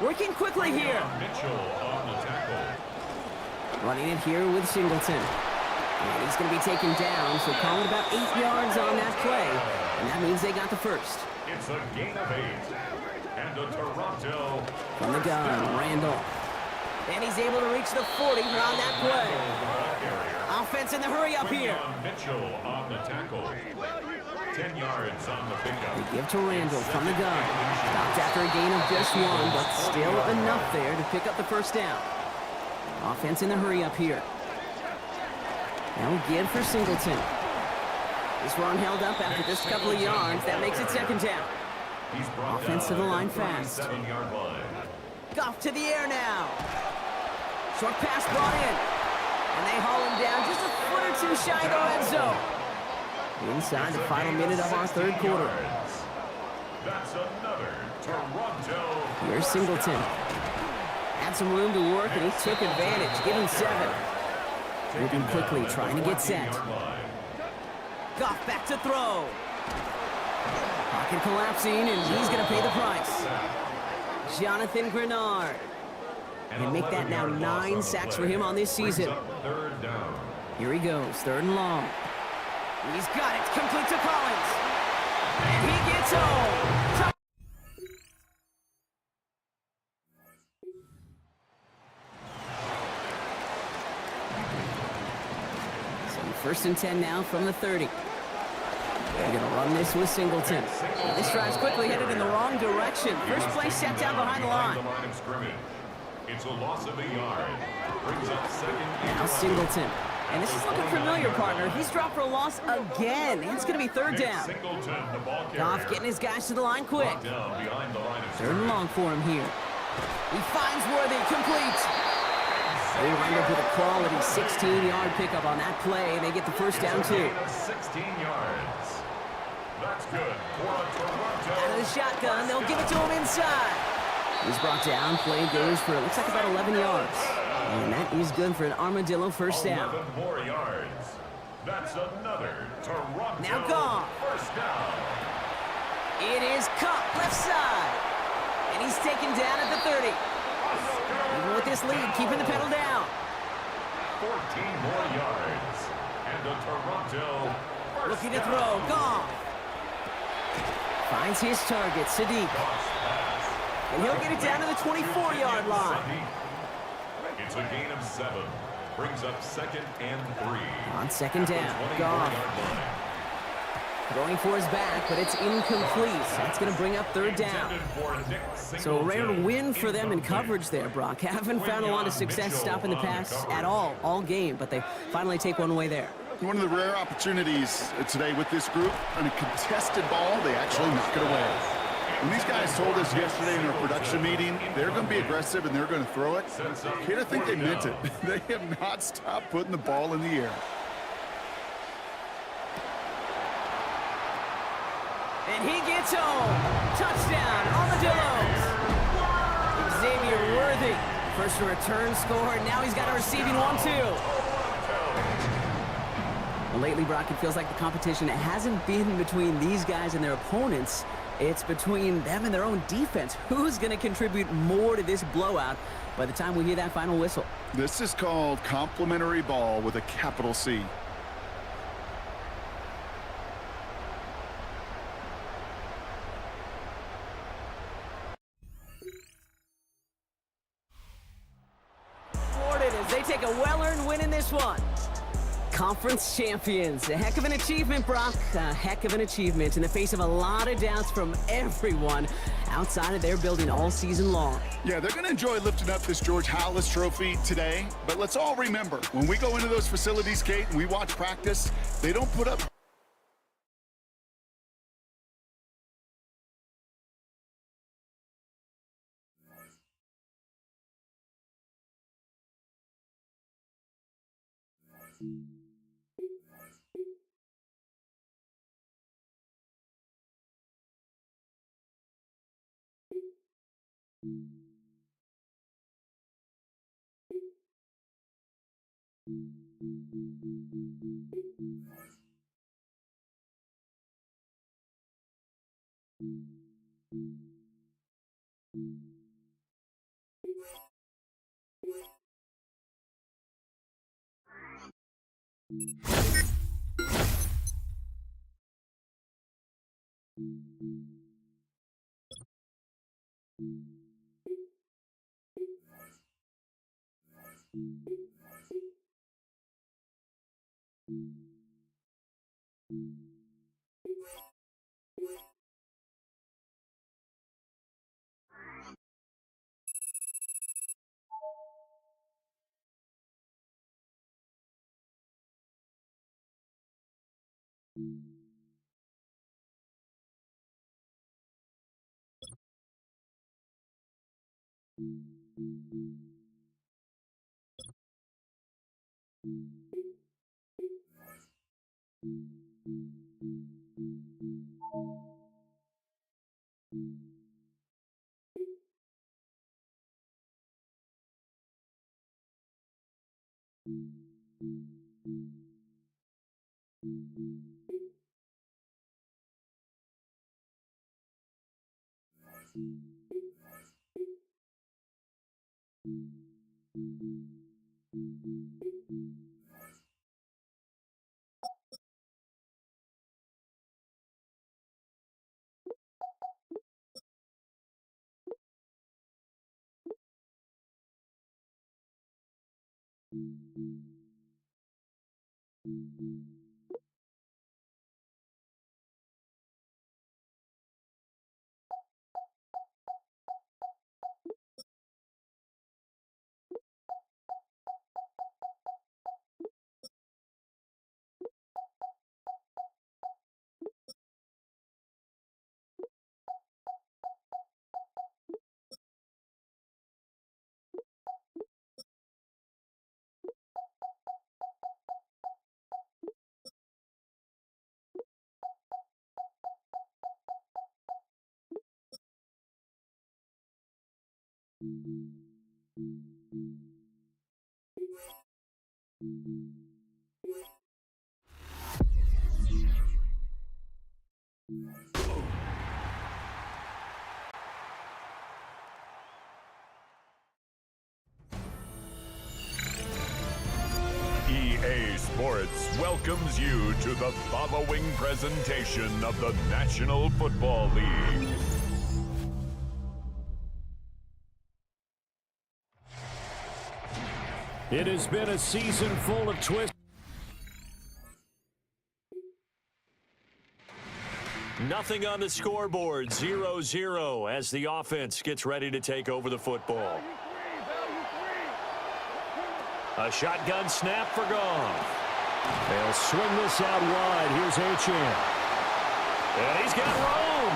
Working quickly here. Mitchell on the tackle. Running it here with Singleton. And he's going to be taken down, so call it about 8 yards on that play. And that means they got the 1st. It's a gain of 8. And a Toronto. From the gun, Randall. And he's able to reach the 40 on that play. Offense in the hurry up here. Mitchell on the tackle. 10 yards on the pickup. They give to Randall from the gun. Stopped after a gain of just 1, but still enough there to pick up the 1st down. Offense in the hurry up here. Now give for Singleton. This run held up after just a couple of yards. That makes it 2nd down. Offense to the line fast. 7-yard line. Goff to the air now. Short pass brought in. And they haul him down just a foot or 2 shy of the red zone. Inside the final minute of our 3rd quarter. That's another Toronto. Here's Singleton. Had some room to work, and he took advantage, giving 7. Moving quickly, trying to get set. Goff back to throw. Pocket collapsing, and he's going to pay the price. Jonathan Grenard. And make that now 9 sacks for him on this season. 3rd down. Here he goes, 3rd and long. He's got it, complete to Collins. And he gets home. So 1st and 10 now from the 30. They're going to run this with Singleton. This drive's quickly headed in the wrong direction. First play set down behind the line. It's a loss of a yard. Brings up 2nd. Now Singleton. And this is looking familiar, partner. He's dropped for a loss again. It's going to be 3rd down. Goff getting his guys to the line quick. 3rd and long for him here. He finds Worthy, complete. They wind up with a quality 16-yard pickup on that play. They get the 1st down, too. 16 yards. That's good. Out of the shotgun, they'll give it to him inside. He's brought down. Play goes for, it looks like about 11 yards. And that is good for an Armadillo 1st down. 11 more yards. That's another Toronto Now gone. first down. It is caught left side. And he's taken down at the 30. Even with this lead, keeping the pedal down. 14 more yards. And the Toronto first Looking to down. throw. Goff. Finds his target, Sadiq. And he'll get it down to the 24-yard line. It's a gain of 7. Brings up 2nd and 3. On second down, At the Goff 24-yard line. throwing for his back, but it's incomplete. That's going to bring up third down. Intended for Nick So a rare Singleton. win for them in Incomplete. coverage there, Brock. Haven't found a lot of success stopping the pass at all game, but they finally take one away there. One of the rare opportunities today with this group, on a contested ball, they actually knock it away. When these guys told us yesterday in our production meeting, they're going to be aggressive and they're going to throw it, here I think they meant it. They have not stopped putting the ball in the air. And he gets home. Touchdown, Armadillos. Xavier Worthy. First a return score, now he's got a receiving one, too. Well, lately, Brock, it feels like the competition hasn't been between these guys and their opponents. It's between them and their own defense. Who's going to contribute more to this blowout by the time we hear that final whistle? This is called complimentary ball with a capital C. Rewarded as they take a well-earned win in this one. Conference champions. A heck of an achievement, Brock. A heck of an achievement in the face of a lot of doubts from everyone outside of their building all season long. Yeah, they're going to enjoy lifting up this George Halas trophy today. But let's all remember, when we go into those facilities, Kate, and we watch practice, they don't put up welcomes you to the following presentation of the National Football League. It has been a season full of twists. Nothing on the scoreboard, 0-0 as the offense gets ready to take over the football. A shotgun snap for Goff. They'll swing this out wide. Here's HA. And he's got room.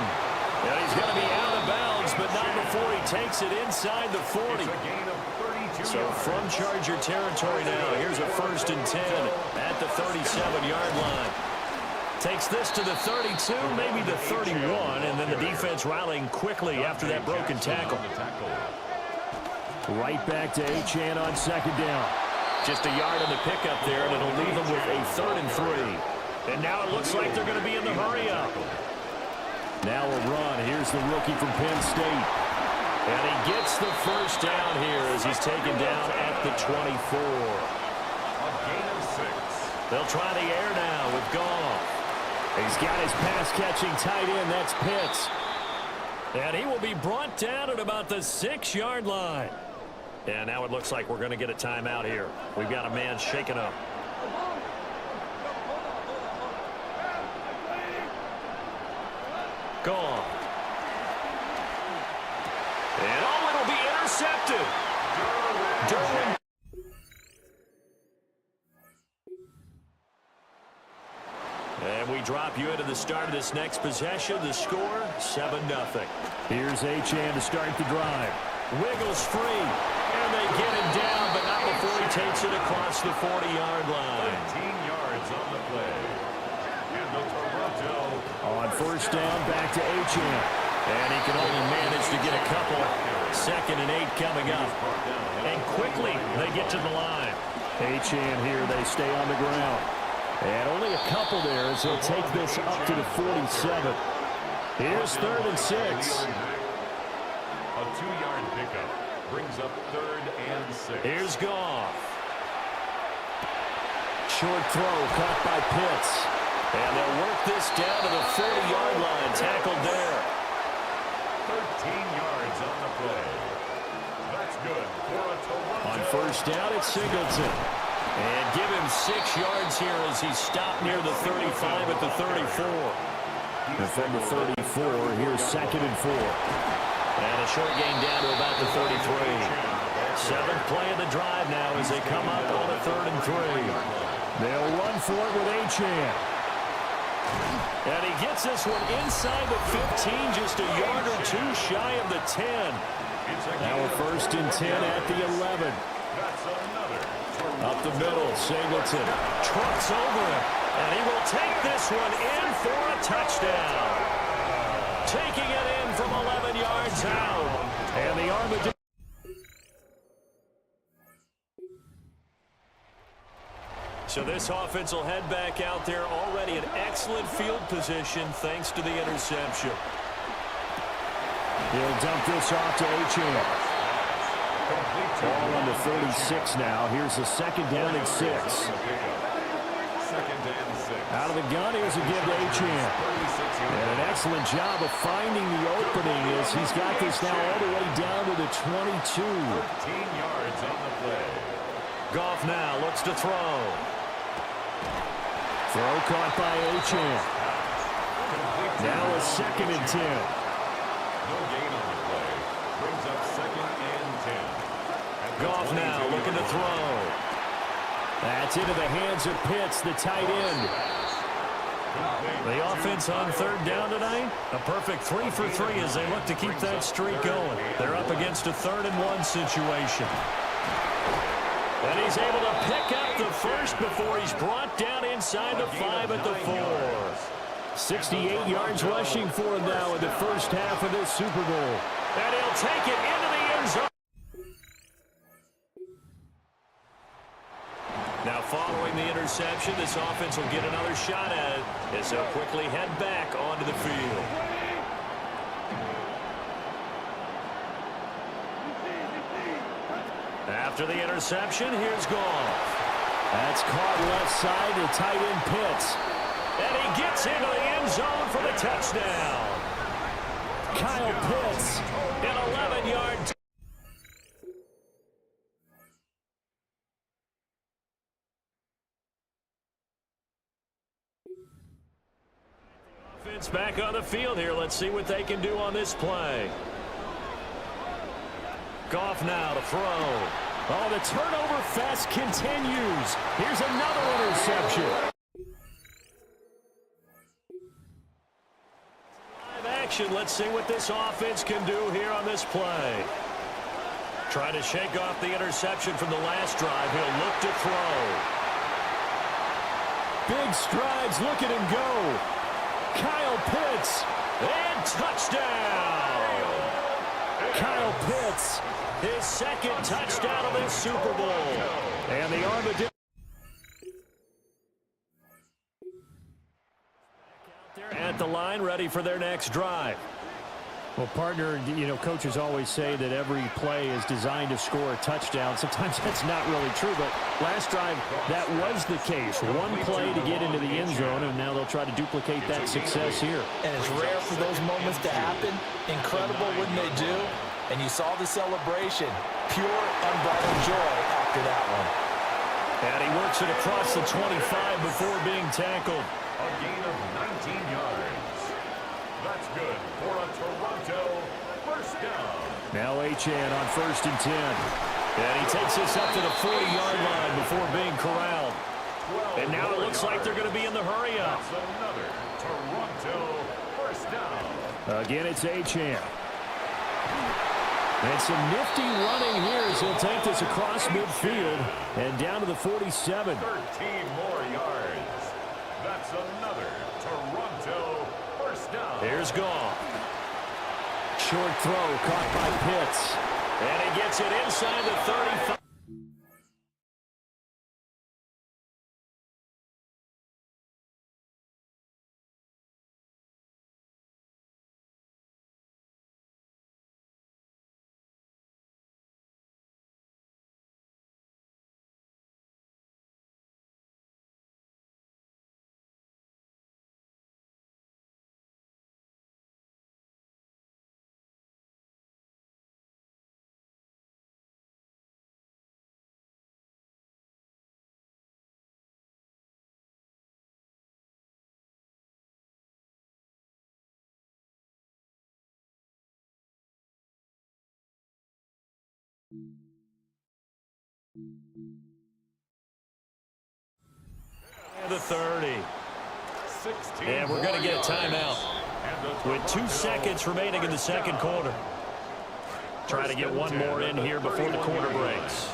And he's going to be out of bounds, but not before he takes it inside the 40. So from Charger territory now, here's a 1st and 10 at the 37-yard line. Takes this to the 32, maybe the 31, and then the defense rallying quickly after that broken tackle. Right back to HA on 2nd down. Just a yard on the pickup there, and it'll leave them with a 3rd and 3. And now it looks like they're going to be in the hurry-up. Now a run. Here's the rookie from Penn State. And he gets the 1st down here as he's taken down at the 24. A gain of 6. They'll try the air now with Goff. He's got his pass-catching tight end. That's Pitts. And he will be brought down at about the 6-yard line. And now it looks like we're going to get a timeout here. We've got a man shaken up. Gone. And oh, it'll be intercepted. Derwin. And we drop you into the start of this next possession. The score, 7-0. Here's HA to start the drive. Wiggles free. And they get him down, but not before he takes it across the 40-yard line. 13 yards on the play. And the Toronto. On 1st down, back to HA. And he can only manage to get a couple. 2nd and 8 coming up. And quickly, they get to the line. HA here, they stay on the ground. And only a couple there as he'll take this up to the 47. Here's 3rd and 6. A 2-yard pickup brings up 3rd and 6. Here's Goff. Short throw caught by Pitts. And they'll work this down to the 40-yard line. Tackled there. 13 yards on the play. That's good for a Toronto. On 1st down, it's Singleton. And give him 6 yards here as he's stopped near the 35 at the 34. And from the 34, here's 2nd and 4. And a short gain down to about the 33. 7th play of the drive now as they come up on a 3rd and 3. They'll run for it with Achan. And he gets this one inside the 15, just a yard or 2 shy of the 10. Now a 1st and 10 at the 11. Up the middle, Singleton trucks over him, and he will take this one in for a touchdown. Taking it in from 11 yards out. And the Armadillos. So this offense will head back out there, already in excellent field position thanks to the interception. He'll dump this off to HA. Ball on the 36 now. Here's a 2nd down and 6. Out of the gun, here's a give to Achan. And an excellent job of finding the opening as he's got this now all the way down to the 22. 13 yards on the play. Goff now looks to throw. Throw caught by Achan. Now a 2nd and 10. No gain on the play. Brings up 2nd and 10. Goff now looking to throw. That's into the hands of Pitts, the tight end. The offense on 3rd down tonight, a perfect 3 for 3 as they look to keep that streak going. They're up against a 3rd and 1 situation. And he's able to pick up the 1st before he's brought down inside the 5 at the 4. 68 yards rushing for him now in the 1st half of this Super Bowl. And he'll take it into the end zone. Now following the interception, this offense will get another shot at it as they'll quickly head back onto the field. After the interception, here's Goff. That's caught left side to tight end Pitts. And he gets into the end zone for the touchdown. Kyle Pitts, an 11-yard touchdown. Offense back on the field here. Let's see what they can do on this play. Goff now to throw. Oh, the turnover fest continues. Here's another interception. Live action. Let's see what this offense can do here on this play. Trying to shake off the interception from the last drive. He'll look to throw. Big strides. Look at him go. Kyle Pitts. And touchdown. Kyle Pitts. His second touchdown of this Super Bowl. And the Armadillos at the line, ready for their next drive. Well, partner, you know, coaches always say that every play is designed to score a touchdown. Sometimes that's not really true, but last drive, that was the case. One play to get into the end zone, and now they'll try to duplicate that success here. And it's rare for those moments to happen. Incredible when they do. And you saw the celebration. Pure, unbridled joy after that one. And he works it across the 25 before being tackled. A gain of 19 yards. That's good for a Toronto first down. Now HA on 1st and 10. And he takes this up to the 40-yard line before being corralled. And now it looks like they're going to be in the hurry-up. That's another Toronto first down. Again, it's HA. And some nifty running here as he'll take this across midfield and down to the 47. 13 more yards. That's another Toronto first down. Here's Goff. Short throw caught by Pitts. And he gets it inside the 35. The 30. And we're going to get a timeout with 2 seconds remaining in the second quarter. Try to get one more in here before the quarter breaks.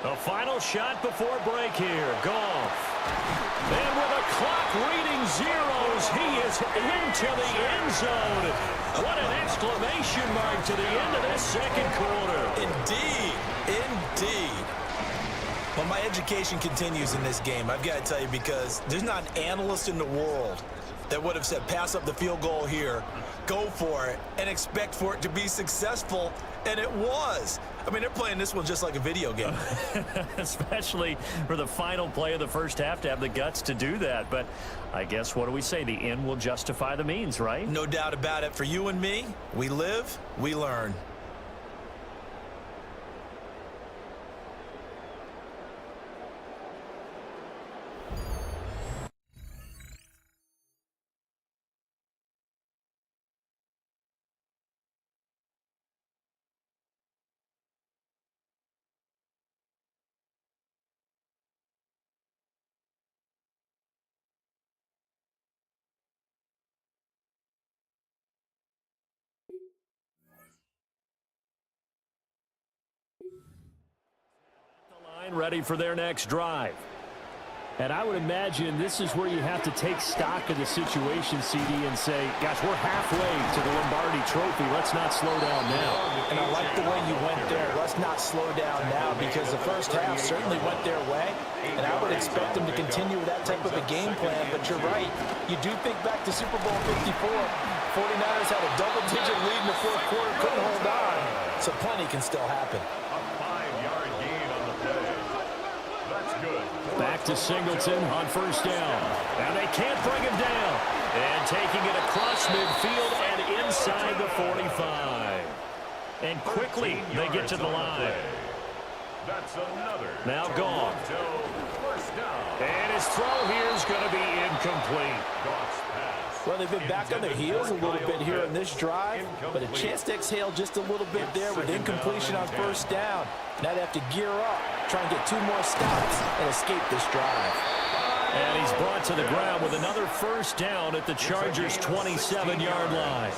The final shot before break here. Goff. And with a clock reading zeros, he is into the end zone. What an exclamation mark to the end of this second quarter. Indeed. Indeed. Well, my education continues in this game, I've got to tell you, because there's not an analyst in the world that would have said pass up the field goal here, go for it, and expect for it to be successful, and it was. I mean, they're playing this one just like a video game. Especially for the final play of the first half to have the guts to do that. But I guess, what do we say? The end will justify the means, right? No doubt about it. For you and me, we live, we learn. Ready for their next drive. And I would imagine this is where you have to take stock of the situation, CD, and say, gosh, we're halfway to the Lombardi Trophy. Let's not slow down now. And I like the way you went there. Let's not slow down now, because the first half certainly went their way, and I would expect them to continue with that type of a game plan. But you're right. You do think back to Super Bowl 54. 49ers had a double-digit lead in the fourth quarter, couldn't hold on. So plenty can still happen. A 5-yard gain on the play. Back to Singleton on first down. And they can't bring him down. And taking it across midfield and inside the 45. And quickly they get to the line. That's another. Now gone. And his throw here is going to be incomplete. Well, they've been back on their heels a little bit here in this drive, but a chance to exhale just a little bit there with incompletion on first down. Now they have to gear up, try and get 2 more stops and escape this drive. And he's brought to the ground with another first down at the Chargers' 27-yard line.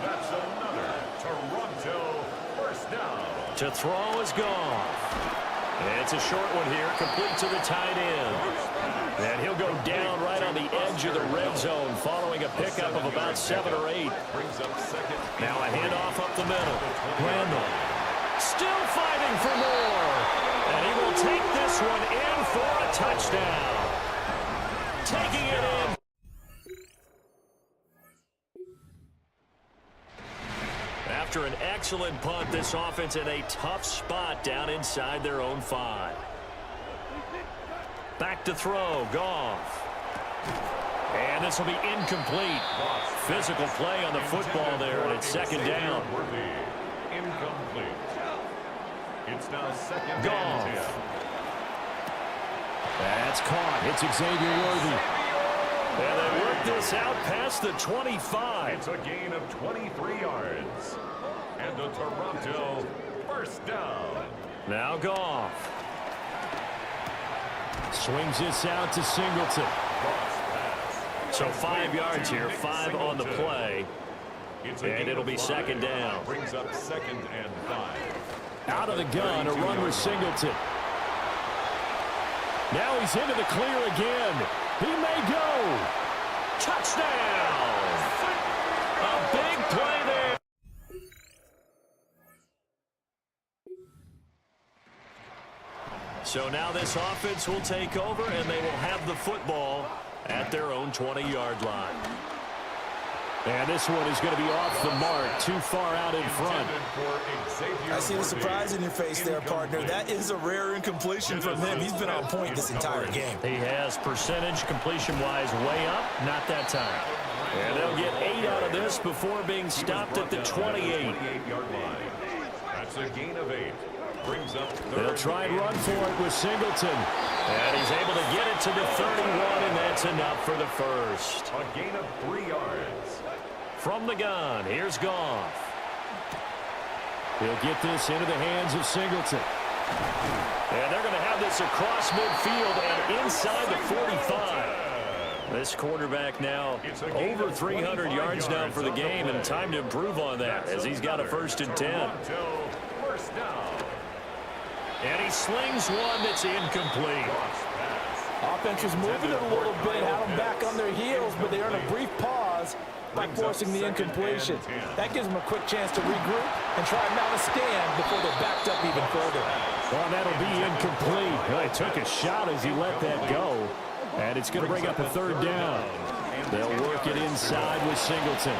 That's another Toronto first down. To throw is gone. It's a short one here, complete to the tight end. And he'll go down right on the edge of the red zone following a pickup of about 7 or 8. Now a handoff up the middle. Randall still fighting for more. And he will take this one in for a touchdown. Taking it in. After an excellent punt, this offense in a tough spot down inside their own 5. Back to throw, Goff. And this will be incomplete. Physical play on the football there, and it's second down. Incomplete. It's now second Goff. and 10. That's caught. It's Xavier Worthy. And they work this out past the 25. It's a gain of 23 yards. And a Toronto first down. Now Goff. Swings this out to Singleton. So 5 yards here, 5 on the play. And it'll be second down. Brings up second and 5. Out of the gun, a run with Singleton. Now he's into the clear again. He may go. Touchdown! A big play there. So now this offense will take over, and they will have the football at their own 20-yard line. And this one is going to be off the mark, too far out in front. I see the surprise in your face there, partner. That is a rare incompletion from him. He's been on point this entire game. He has percentage completion-wise way up, not that time. And they'll get 8 out of this before being stopped at the 28-yard line. That's a gain of 8. Brings up they'll try and run for it with Singleton. And he's able to get it to the 31, and that's enough for the first. A gain of 3 yards. From the gun, here's Goff. He'll get this into the hands of Singleton. And they're going to have this across midfield and inside the 45. This quarterback now over 300 yards now for the game, and time to improve on that as he's got a first and 10. First down. And he slings one that's incomplete. Offense was moving it a little bit, had them back on their heels, but they earn a brief pause by forcing the incompletion. That gives them a quick chance to regroup and try and mount a stand before they're backed up even further. Well, that'll be incomplete. Well, he took a shot as he let that go. And it's going to bring up a third down. They'll work it inside with Singleton.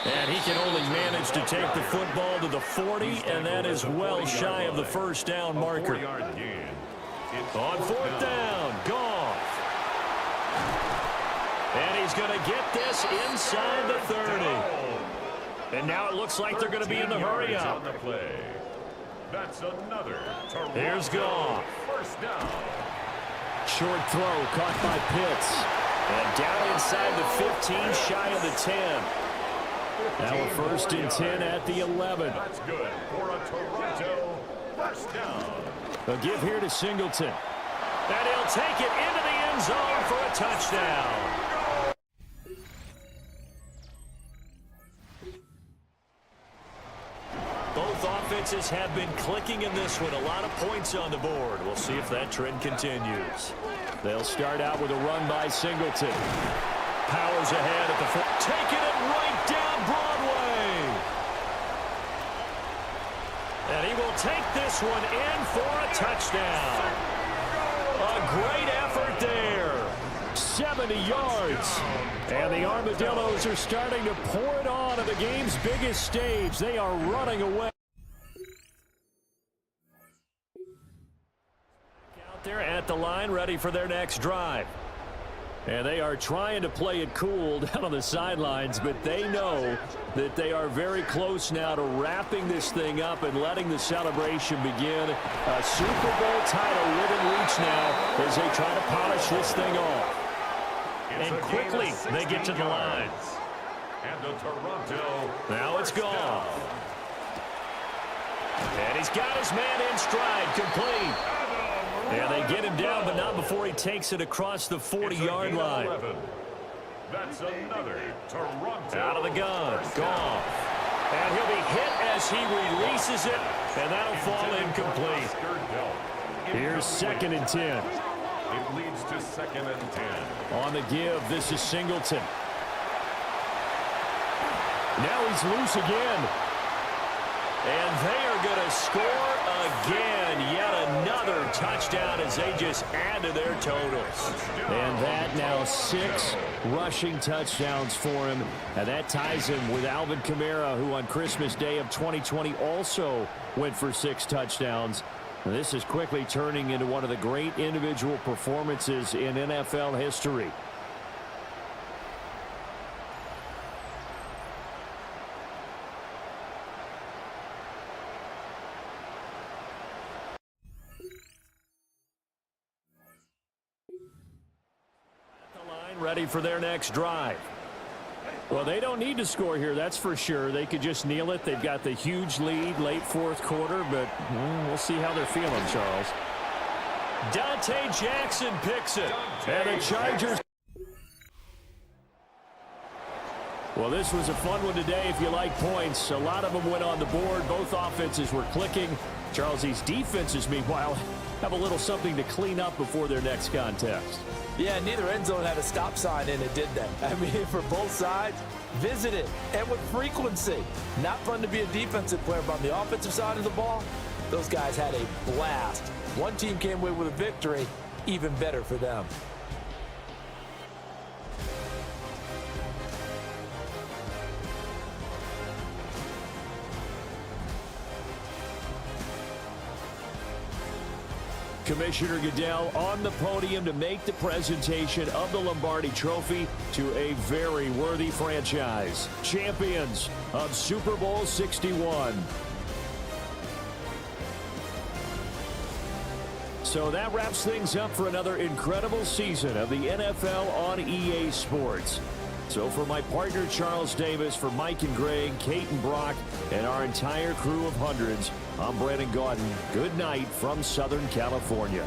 And he can only manage to take the football to the 40, and that is well shy of the first down marker. On fourth down, Goff. And he's going to get this inside the 30. And now it looks like they're going to be in the hurry up. That's another. Here's Goff. First down. Short throw caught by Pitts. And down inside the 15, shy of the 10. Now a first and 10 at the 11. That's good for a Toronto first down. They'll give here to Singleton. And he'll take it into the end zone for a touchdown. Both offenses have been clicking in this one. A lot of points on the board. We'll see if that trend continues. They'll start out with a run by Singleton. Powers ahead at the foot. Taking it right down Broadway. And he will take this one in for a touchdown. A great effort there. 70 yards. And the Armadillos are starting to pour it on at the game's biggest stage. They are running away. They're at the line, ready for their next drive. And they are trying to play it cool down on the sidelines, but they know that they are very close now to wrapping this thing up and letting the celebration begin. A Super Bowl title within reach now as they try to polish this thing off. And quickly, they get to the line. And the Toronto. Now it's gone. And he's got his man in stride, complete. And they get him down, but not before he takes it across the 40-yard line. That's another Toronto. Out of the gun, gone. And he'll be hit as he releases it, and that'll fall incomplete. Here's 2nd and 10. It leads to 2nd and 10. On the give, this is Singleton. Now he's loose again. And they are going to score again. Yet another touchdown as they just add to their totals. And that now 6 rushing touchdowns for him. And that ties him with Alvin Kamara, who on Christmas Day of 2020 also went for 6 touchdowns. And this is quickly turning into one of the great individual performances in NFL history. Ready for their next drive. Well, they don't need to score here, that's for sure. They could just kneel it. They've got the huge lead late 4th quarter, but we'll see how they're feeling, Charles. Dante Jackson picks it. And the Chargers. Well, this was a fun one today if you like points. A lot of them went on the board. Both offenses were clicking. Charles, these defenses, meanwhile, have a little something to clean up before their next contest. Yeah, neither end zone had a stop sign in it, did they? I mean, for both sides, visit it, and with frequency. Not fun to be a defensive player, but on the offensive side of the ball, those guys had a blast. One team came away with a victory, even better for them. Commissioner Goodell on the podium to make the presentation of the Lombardi Trophy to a very worthy franchise. Champions of Super Bowl 61. So that wraps things up for another incredible season of the NFL on EA Sports. So for my partner Charles Davis, for Mike and Greg, Kate and Brock, and our entire crew of hundreds, I'm Brandon Gaudin. Good night from Southern California.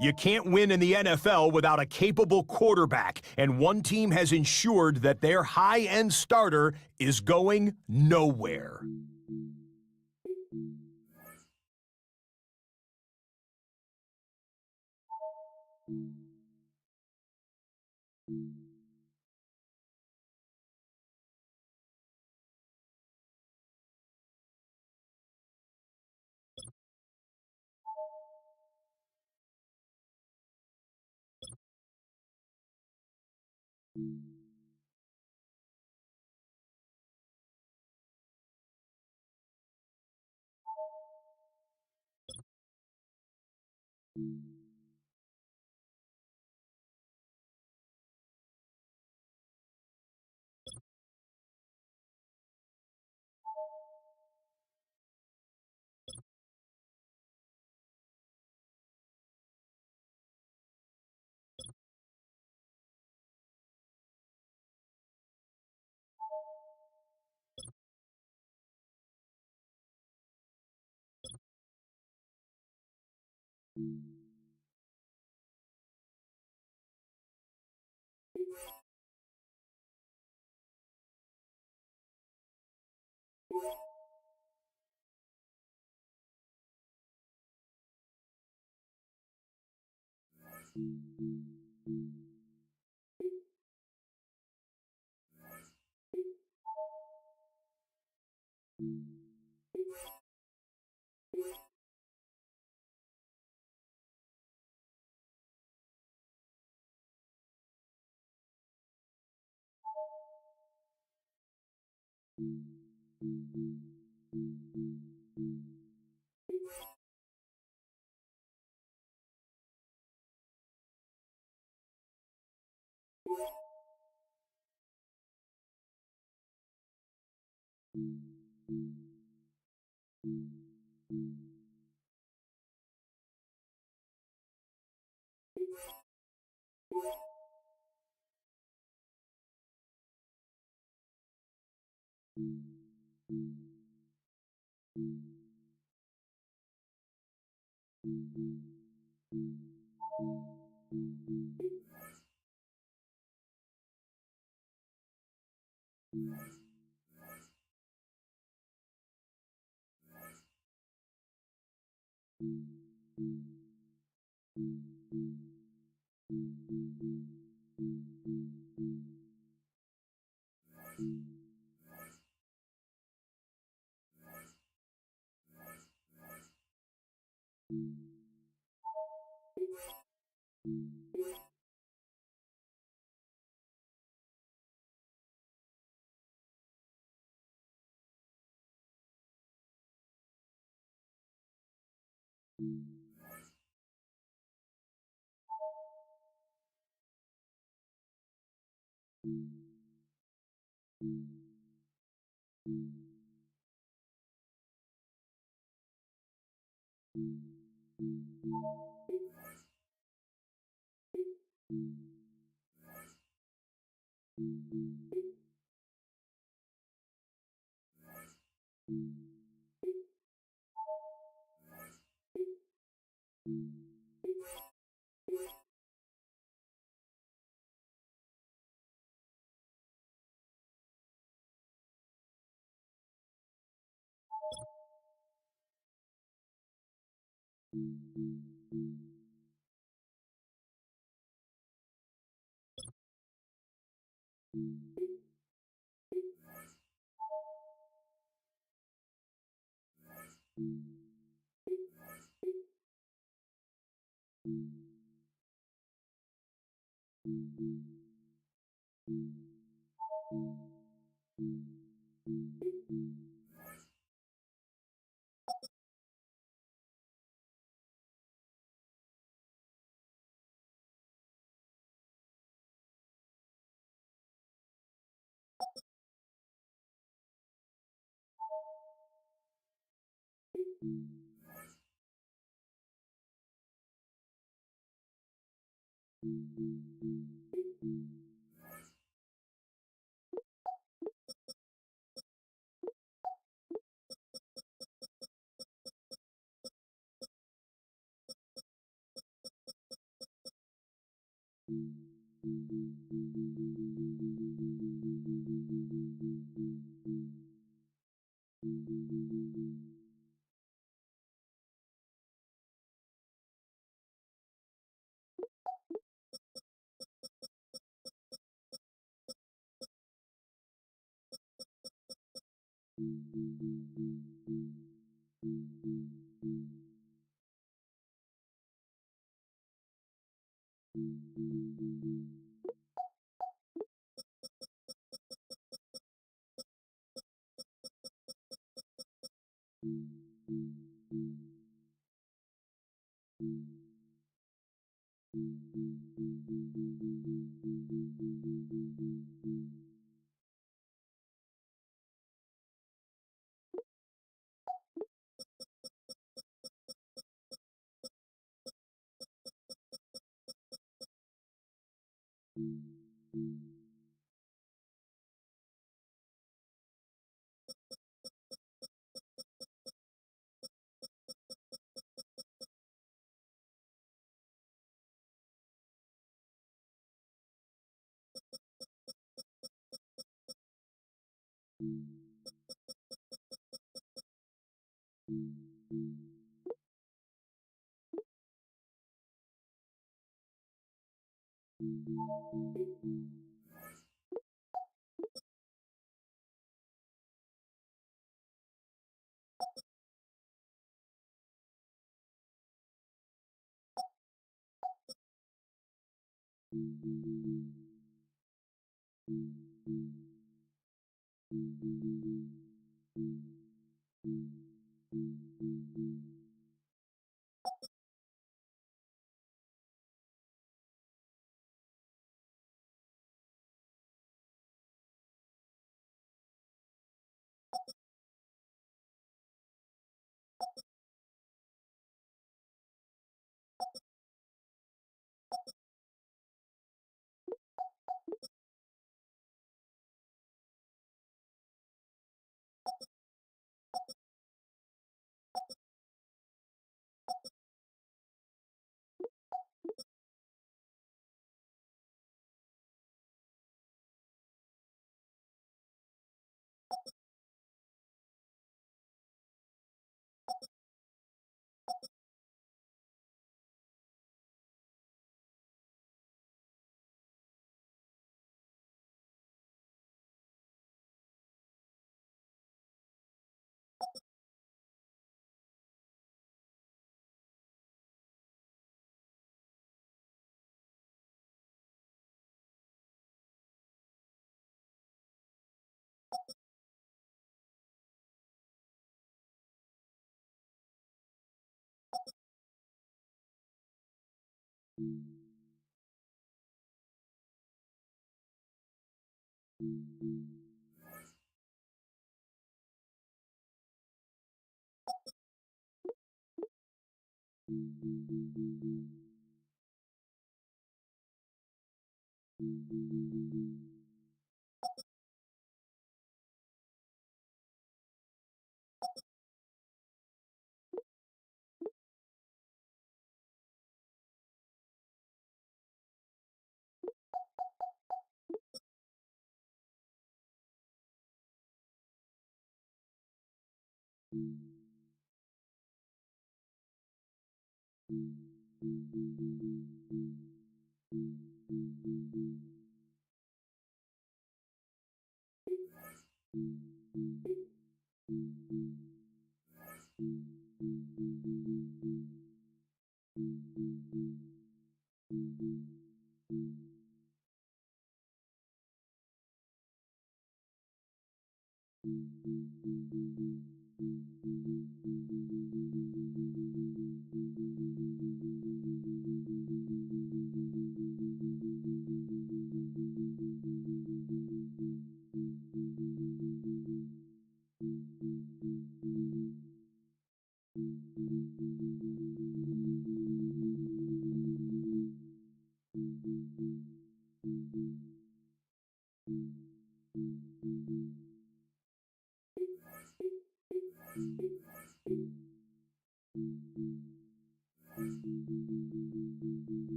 You can't win in the NFL without a capable quarterback, and one team has ensured that their high-end starter is going nowhere.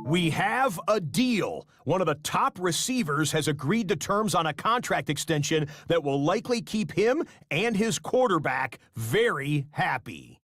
We have a deal. One of the top receivers has agreed to terms on a contract extension that will likely keep him and his quarterback very happy.